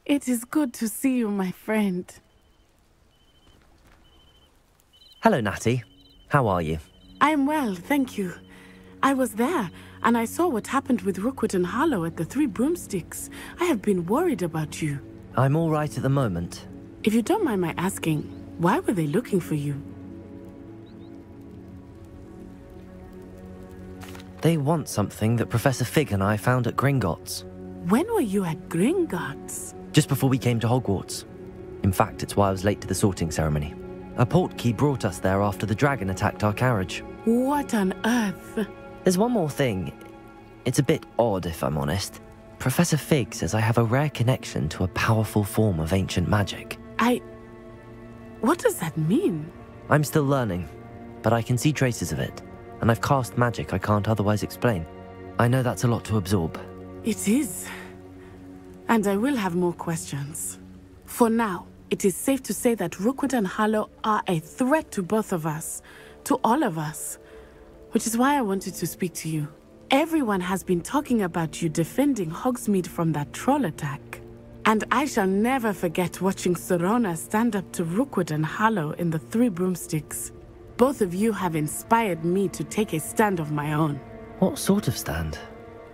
It is good to see you, my friend. Hello, Natty. How are you? I'm well, thank you. I was there, and I saw what happened with Rookwood and Harlow at the Three Broomsticks. I have been worried about you. I'm all right at the moment. If you don't mind my asking, why were they looking for you? They want something that Professor Fig and I found at Gringotts. When were you at Gringotts? Just before we came to Hogwarts. In fact, it's why I was late to the sorting ceremony. A portkey brought us there after the dragon attacked our carriage. What on earth? There's one more thing. It's a bit odd, if I'm honest. Professor Fig says I have a rare connection to a powerful form of ancient magic. What does that mean? I'm still learning, but I can see traces of it, and I've cast magic I can't otherwise explain. I know that's a lot to absorb. It is. And I will have more questions. For now, it is safe to say that Rookwood and Harlow are a threat to both of us, to all of us, which is why I wanted to speak to you. Everyone has been talking about you defending Hogsmeade from that troll attack. And I shall never forget watching Sorona stand up to Rookwood and Harlow in the Three Broomsticks. Both of you have inspired me to take a stand of my own. What sort of stand?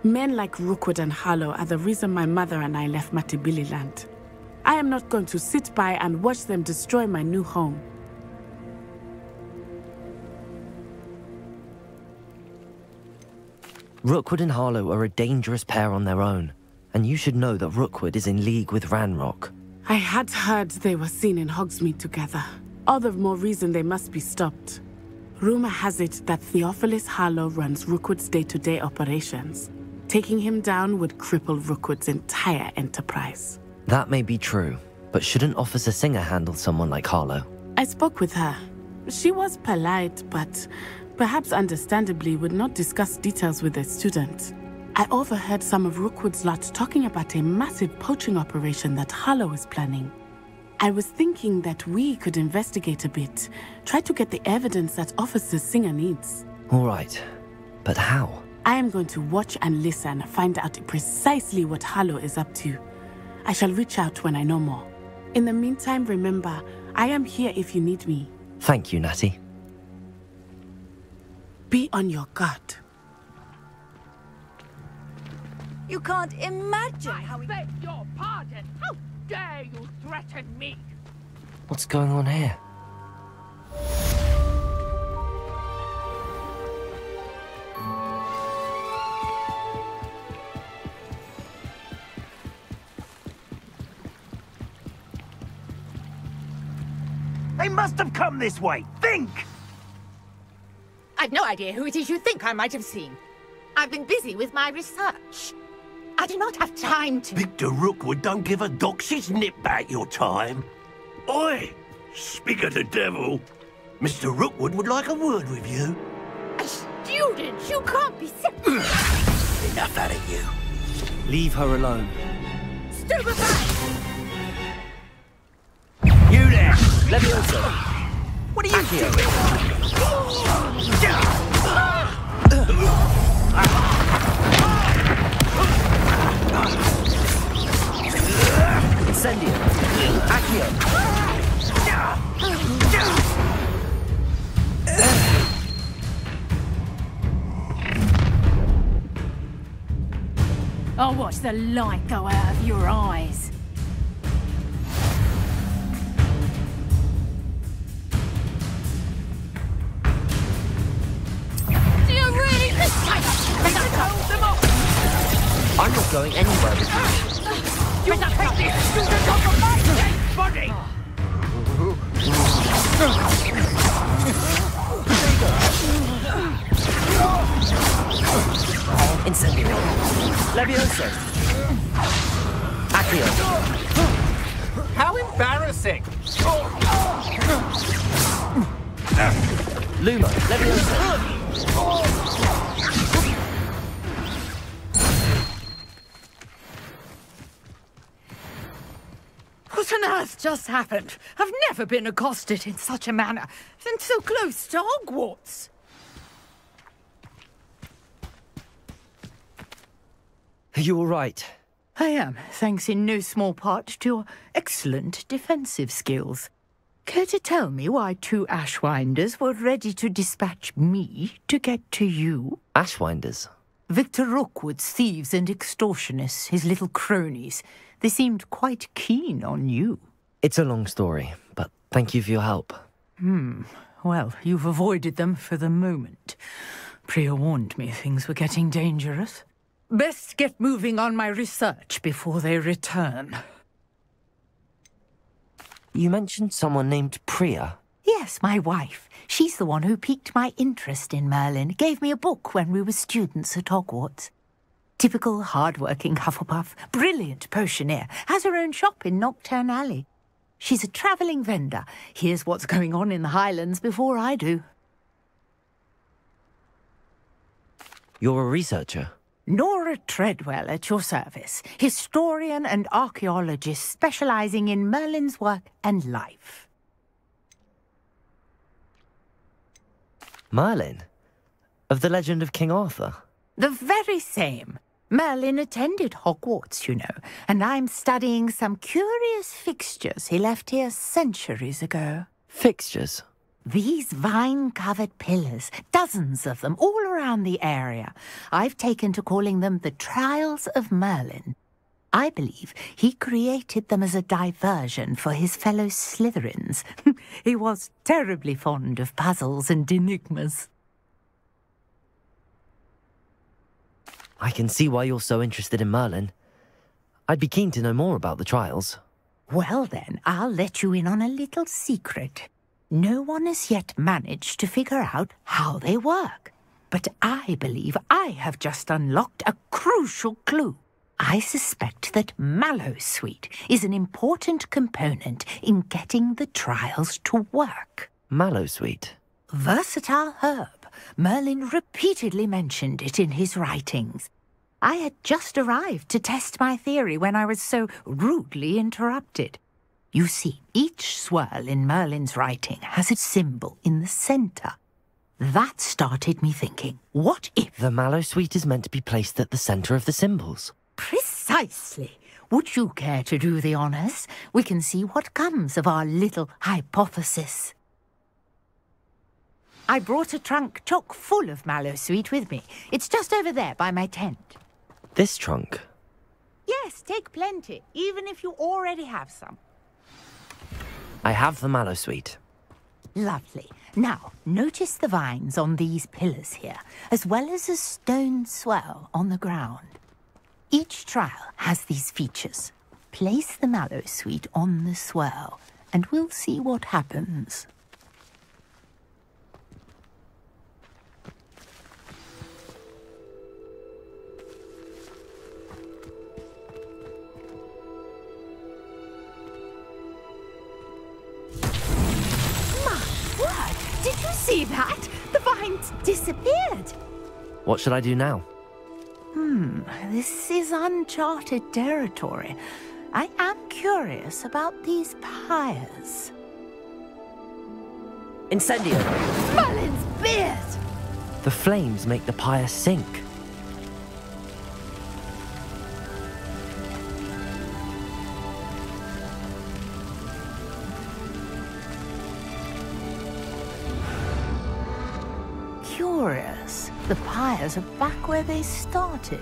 Men like Rookwood and Harlow are the reason my mother and I left Matibili land. I am not going to sit by and watch them destroy my new home. Rookwood and Harlow are a dangerous pair on their own, and you should know that Rookwood is in league with Ranrock. I had heard they were seen in Hogsmeade together. All the more reason they must be stopped. Rumor has it that Theophilus Harlow runs Rookwood's day-to-day operations. Taking him down would cripple Rookwood's entire enterprise. That may be true, but shouldn't Officer Singer handle someone like Harlow? I spoke with her. She was polite, but perhaps understandably would not discuss details with a student. I overheard some of Rookwood's lot talking about a massive poaching operation that Harlow is planning. I was thinking that we could investigate a bit, try to get the evidence that Officer Singer needs. All right, but how? I am going to watch and listen, find out precisely what Harlow is up to. I shall reach out when I know more. In the meantime, remember, I am here if you need me. Thank you, Natty. Be on your guard. You can't imagine how... I beg your pardon! How dare you threaten me? What's going on here? They must have come this way. Think! I've no idea who it is you think I might have seen. I've been busy with my research. I do not have time to... Victor Rookwood don't give a doxy's nip back your time. Oi! Speak of the devil. Mr. Rookwood would like a word with you. A student? You can't be sick. Enough out of you. Leave her alone. Stupefy! You there! Leviosa! What are you doing? Incendio! Accio! I'll watch the light go out of your eyes. Do you really think I'm not going anywhere with you. You take this student off of my dead body! Incendio! Leviosa! Accio! How embarrassing! Luma! Leviosa! What on earth just happened? I've never been accosted in such a manner, and so close to Hogwarts. Are you all right? I am, thanks in no small part to your excellent defensive skills. Care to tell me why two Ashwinders were ready to dispatch me to get to you? Ashwinders? Victor Rookwood's thieves and extortionists, his little cronies. They seemed quite keen on you. It's a long story, but thank you for your help. Well, you've avoided them for the moment. Priya warned me things were getting dangerous. Best get moving on my research before they return. You mentioned someone named Priya. Yes, my wife. She's the one who piqued my interest in Merlin. Gave me a book when we were students at Hogwarts. Typical hard-working Hufflepuff, brilliant potioneer, has her own shop in Nocturne Alley. She's a travelling vendor. Hears what's going on in the Highlands before I do. You're a researcher? Nora Treadwell at your service, historian and archaeologist specialising in Merlin's work and life. Merlin? Of the legend of King Arthur? The very same. Merlin attended Hogwarts, you know, and I'm studying some curious fixtures he left here centuries ago. Fixtures? These vine-covered pillars, dozens of them, all around the area. I've taken to calling them the Trials of Merlin. I believe he created them as a diversion for his fellow Slytherins. He was terribly fond of puzzles and enigmas. I can see why you're so interested in Merlin. I'd be keen to know more about the trials. Well then, I'll let you in on a little secret. No one has yet managed to figure out how they work. But I believe I have just unlocked a crucial clue. I suspect that Mallowsweet is an important component in getting the trials to work. Mallowsweet? Versatile herb. Merlin repeatedly mentioned it in his writings. I had just arrived to test my theory when I was so rudely interrupted. You see, each swirl in Merlin's writing has its symbol in the centre. That started me thinking, what if... The Mallowsweet is meant to be placed at the centre of the symbols. Precisely. Would you care to do the honours? We can see what comes of our little hypothesis. I brought a trunk chock full of Mallowsweet with me. It's just over there by my tent. This trunk? Yes, take plenty, even if you already have some. I have the Mallowsweet. Lovely. Now, notice the vines on these pillars here, as well as a stone swell on the ground. Each trial has these features. Place the Mallowsweet on the swirl, and we'll see what happens. Did you see that? The vines disappeared. What should I do now? This is uncharted territory. I am curious about these pyres. Incendio! Merlin's beard! The flames make the pyre sink. Curious. The pyres are back where they started.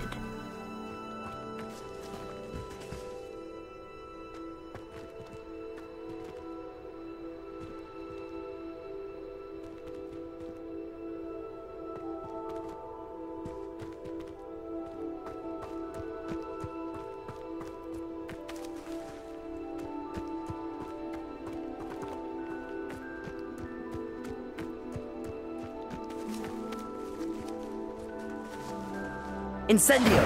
Incendio!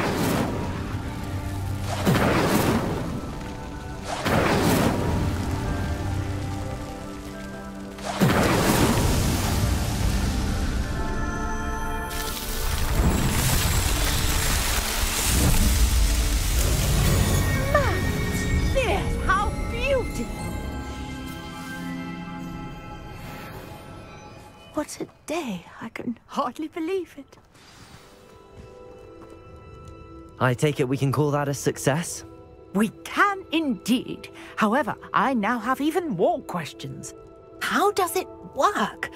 How beautiful! What a day! I can hardly believe it. I take it we can call that a success? We can indeed. However, I now have even more questions. How does it work?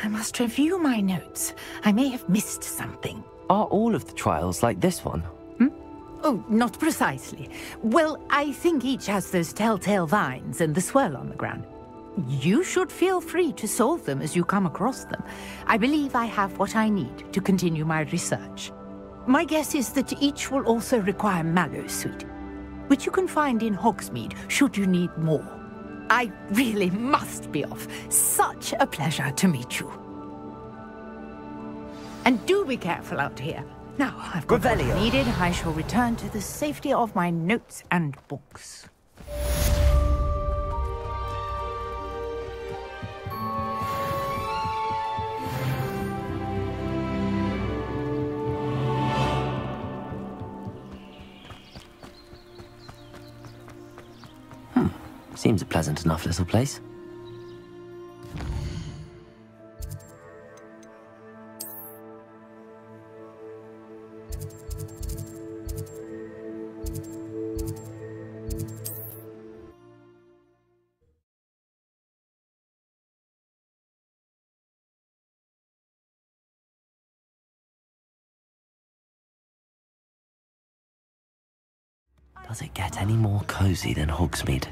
I must review my notes. I may have missed something. Are all of the trials like this one? Oh, not precisely. Well, I think each has those telltale vines and the swirl on the ground. You should feel free to solve them as you come across them. I believe I have what I need to continue my research. My guess is that each will also require Mallowsweet, which you can find in Hogsmeade should you need more. I really must be off. Such a pleasure to meet you. And do be careful out here. Now I've got what I needed. I shall return to the safety of my notes and books. Seems a pleasant enough little place. Does it get any more cozy than Hogsmeade?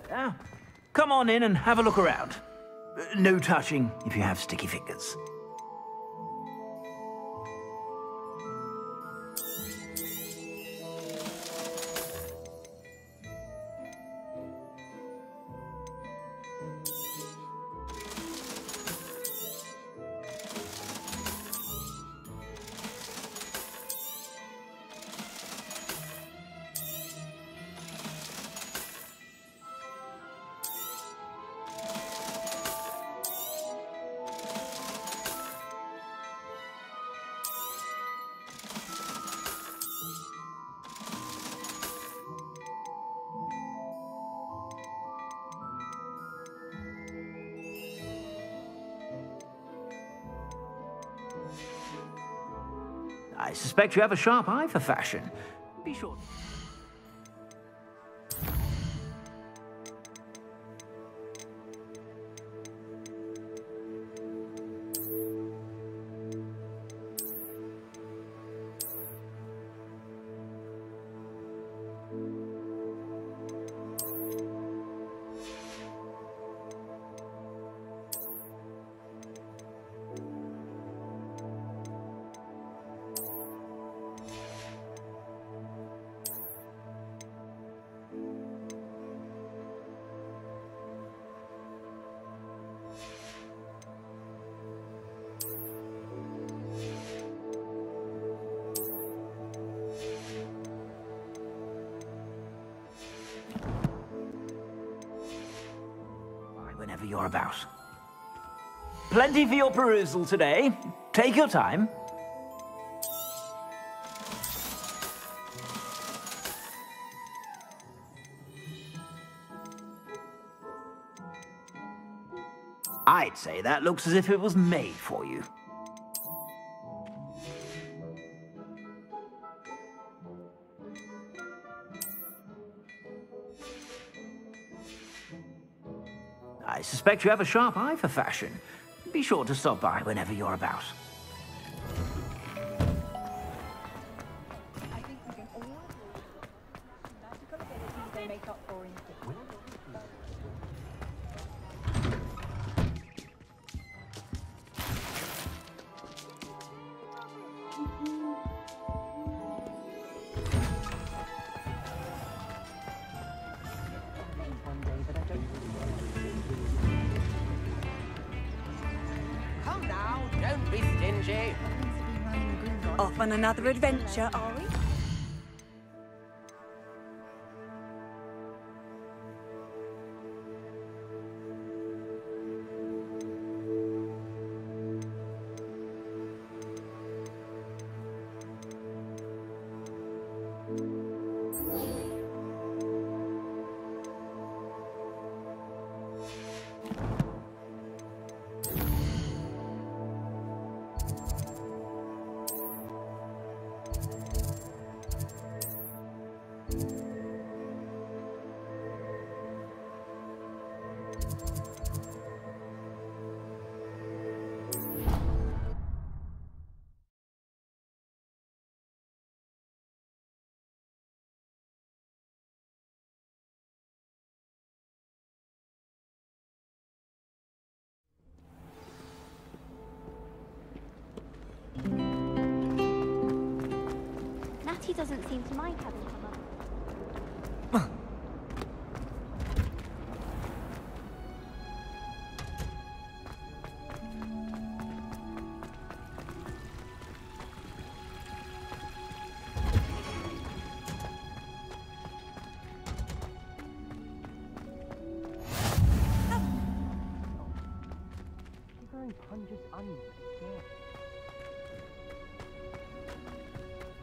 Hello. Come on in and have a look around. No touching if you have sticky fingers. I suspect you have a sharp eye for fashion. Be sure. Whenever you're about. Plenty for your perusal today. Take your time. I'd say that looks as if it was made for you. I suspect you have a sharp eye for fashion. Be sure to stop by whenever you're about. Come now, don't be stingy. Off on another adventure, are we? Natty doesn't seem to mind having come up.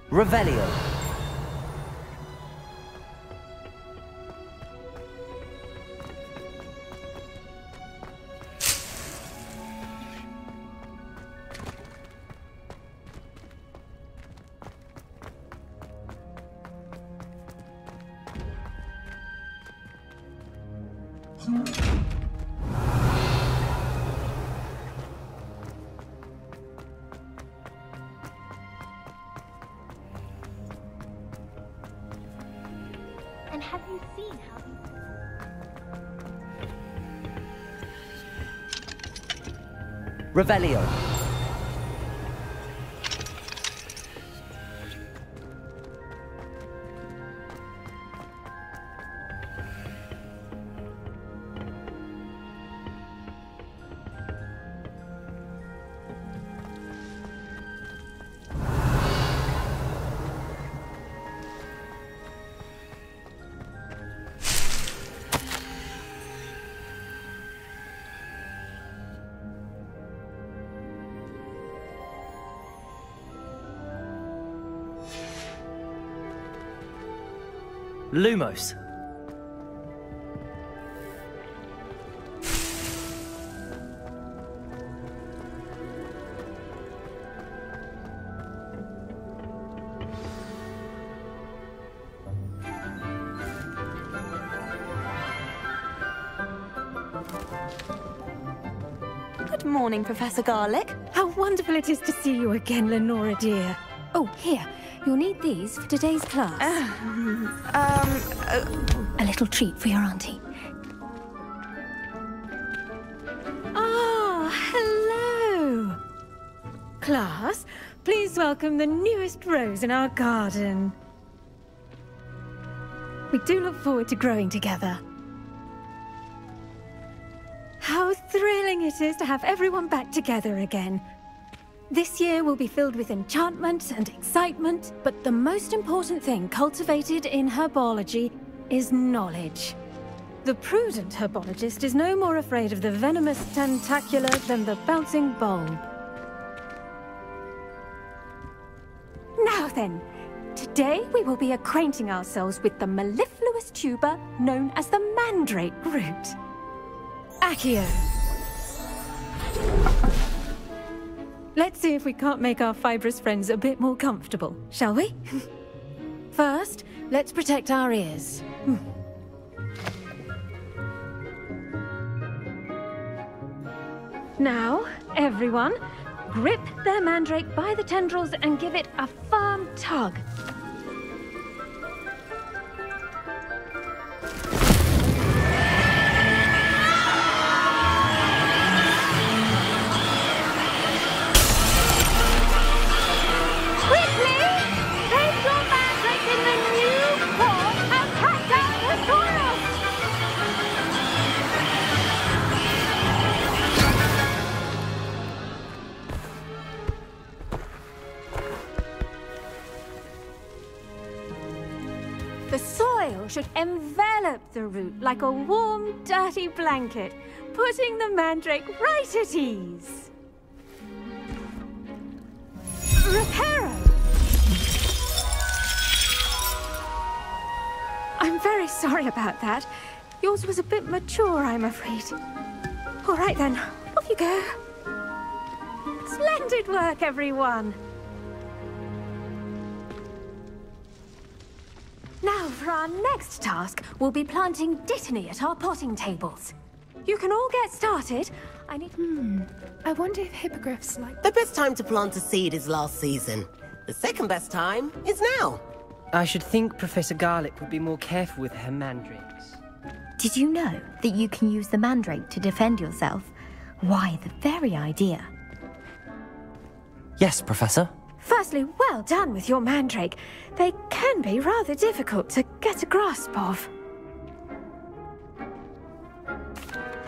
Revelio. And have you seen how Revelio. Lumos. Good morning, Professor Garlick. How wonderful it is to see you again, Lenora dear. Oh, here. You'll need these for today's class. A little treat for your auntie. Ah, hello! Class, please welcome the newest rose in our garden. We do look forward to growing together. How thrilling it is to have everyone back together again. This year will be filled with enchantment and excitement, but the most important thing cultivated in herbology is knowledge. The prudent herbologist is no more afraid of the venomous tentacula than the bouncing bulb. Now then, today we will be acquainting ourselves with the mellifluous tuber known as the mandrake root. Accio. Let's see if we can't make our fibrous friends a bit more comfortable, shall we? First, let's protect our ears. Now, everyone, grip their mandrake by the tendrils and give it a firm tug. The soil should envelop the root like a warm, dirty blanket, putting the mandrake right at ease. Reparo! I'm very sorry about that. Yours was a bit mature, I'm afraid. All right then, off you go. Splendid work, everyone. Now, for our next task, we'll be planting dittany at our potting tables. You can all get started. I need... I wonder if hippogriffs like... The best time to plant a seed is last season. The second best time is now. I should think Professor Garlick would be more careful with her mandrakes. Did you know that you can use the mandrake to defend yourself? Why, the very idea. Yes, Professor. Firstly, well done with your mandrake. They can be rather difficult to get a grasp of.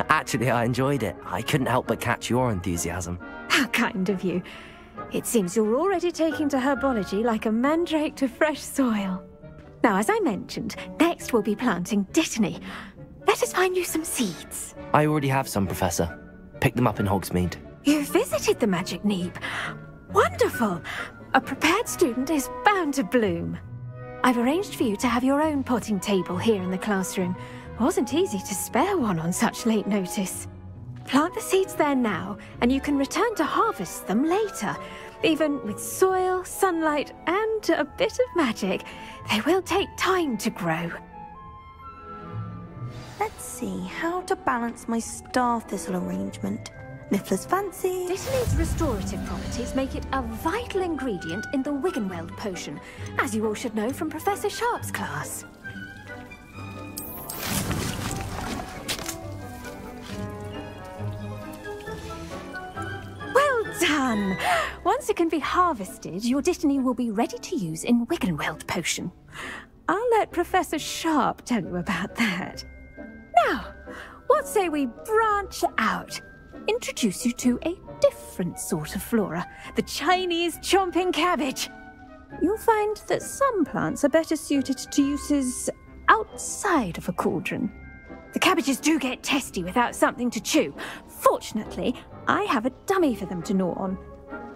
Actually, I enjoyed it. I couldn't help but catch your enthusiasm. How kind of you. It seems you're already taking to herbology like a mandrake to fresh soil. Now, as I mentioned, next we'll be planting dittany. Let us find you some seeds. I already have some, Professor. Picked them up in Hogsmeade. You visited the Magic Neep. Wonderful! A prepared student is bound to bloom. I've arranged for you to have your own potting table here in the classroom. Wasn't easy to spare one on such late notice. Plant the seeds there now, and you can return to harvest them later. Even with soil, sunlight, and a bit of magic, they will take time to grow. Let's Let's see how to balance my star thistle arrangement. Niffler's fancy. Dittany's restorative properties make it a vital ingredient in the Wiggenweld potion, as you all should know from Professor Sharp's class. Well done! Once it can be harvested, your Dittany will be ready to use in Wiggenweld potion. I'll let Professor Sharp tell you about that. Now, what say we branch out? Introduce you to a different sort of flora, the Chinese chomping cabbage. You'll find that some plants are better suited to uses outside of a cauldron. The cabbages do get testy without something to chew. Fortunately, I have a dummy for them to gnaw on.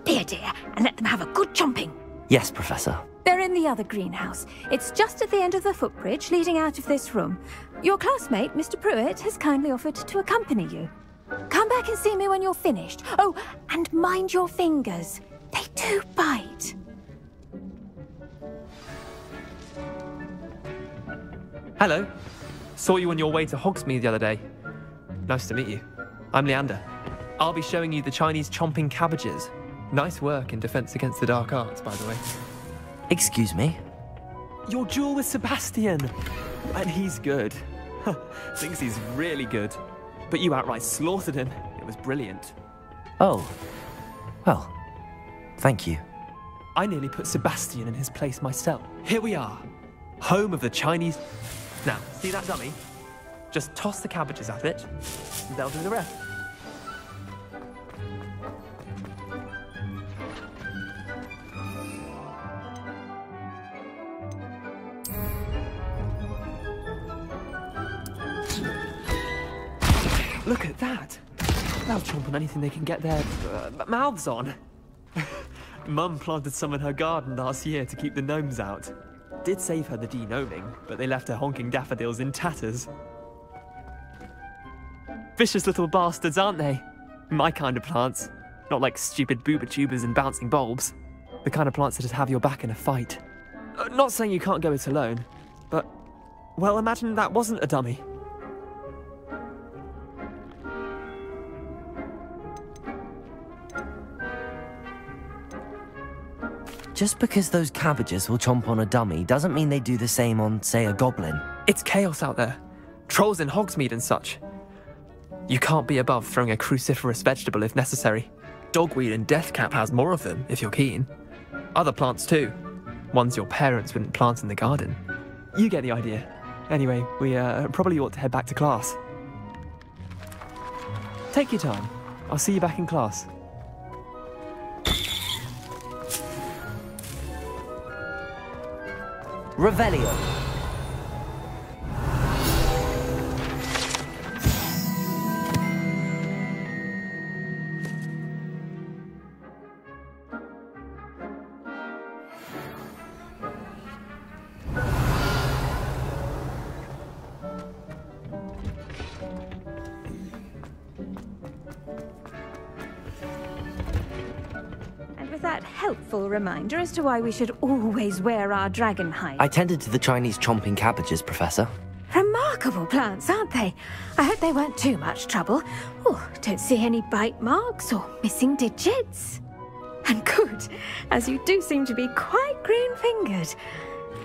Be a dear and let them have a good chomping. Yes, Professor. They're in the other greenhouse. It's just at the end of the footbridge leading out of this room. Your classmate, Mr. Pruitt, has kindly offered to accompany you. Come back and see me when you're finished. Oh, and mind your fingers. They do bite. Hello. Saw you on your way to Hogsmeade the other day. Nice to meet you. I'm Leander. I'll be showing you the Chinese chomping cabbages. Nice work in Defense Against the Dark Arts, by the way. Excuse me? Your duel with Sebastian. And he's good. Thinks he's really good. But you outright slaughtered him. It was brilliant. Oh. Well, thank you. I nearly put Sebastian in his place myself. Here we are. Home of the Chinese... Now, see that dummy? Just toss the cabbages at it, and they'll do the rest. Look at that! They'll chomp on anything they can get their mouths on. Mum planted some in her garden last year to keep the gnomes out. Did save her the de-gnoming, but they left her honking daffodils in tatters. Vicious little bastards, aren't they? My kind of plants. Not like stupid booba-tubers and bouncing bulbs. The kind of plants that just have your back in a fight. Not saying you can't go it alone, but... well, imagine that wasn't a dummy. Just because those cabbages will chomp on a dummy doesn't mean they do the same on, say, a goblin. It's chaos out there. Trolls in Hogsmeade and such. You can't be above throwing a cruciferous vegetable if necessary. Dogweed and deathcap has more of them, if you're keen. Other plants too. Ones your parents wouldn't plant in the garden. You get the idea. Anyway, we probably ought to head back to class. Take your time. I'll see you back in class. Revelio. That helpful reminder as to why we should always wear our dragon hide. I tended to the Chinese chomping cabbages, Professor. Remarkable plants, aren't they? I hope they weren't too much trouble. Oh, don't see any bite marks or missing digits. And good, as you do seem to be quite green-fingered.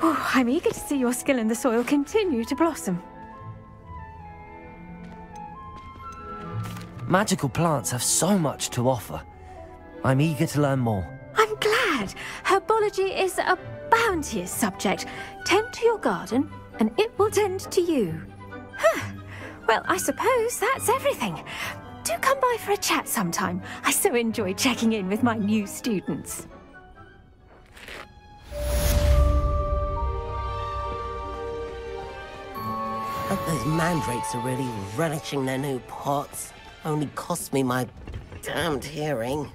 Oh, I'm eager to see your skill in the soil continue to blossom. Magical plants have so much to offer. I'm eager to learn more. I'm glad. Herbology is a bounteous subject. Tend to your garden, and it will tend to you. Huh. Well, I suppose that's everything. Do come by for a chat sometime. I so enjoy checking in with my new students. Hope those mandrakes are really relishing their new pots. Only cost me my damned hearing.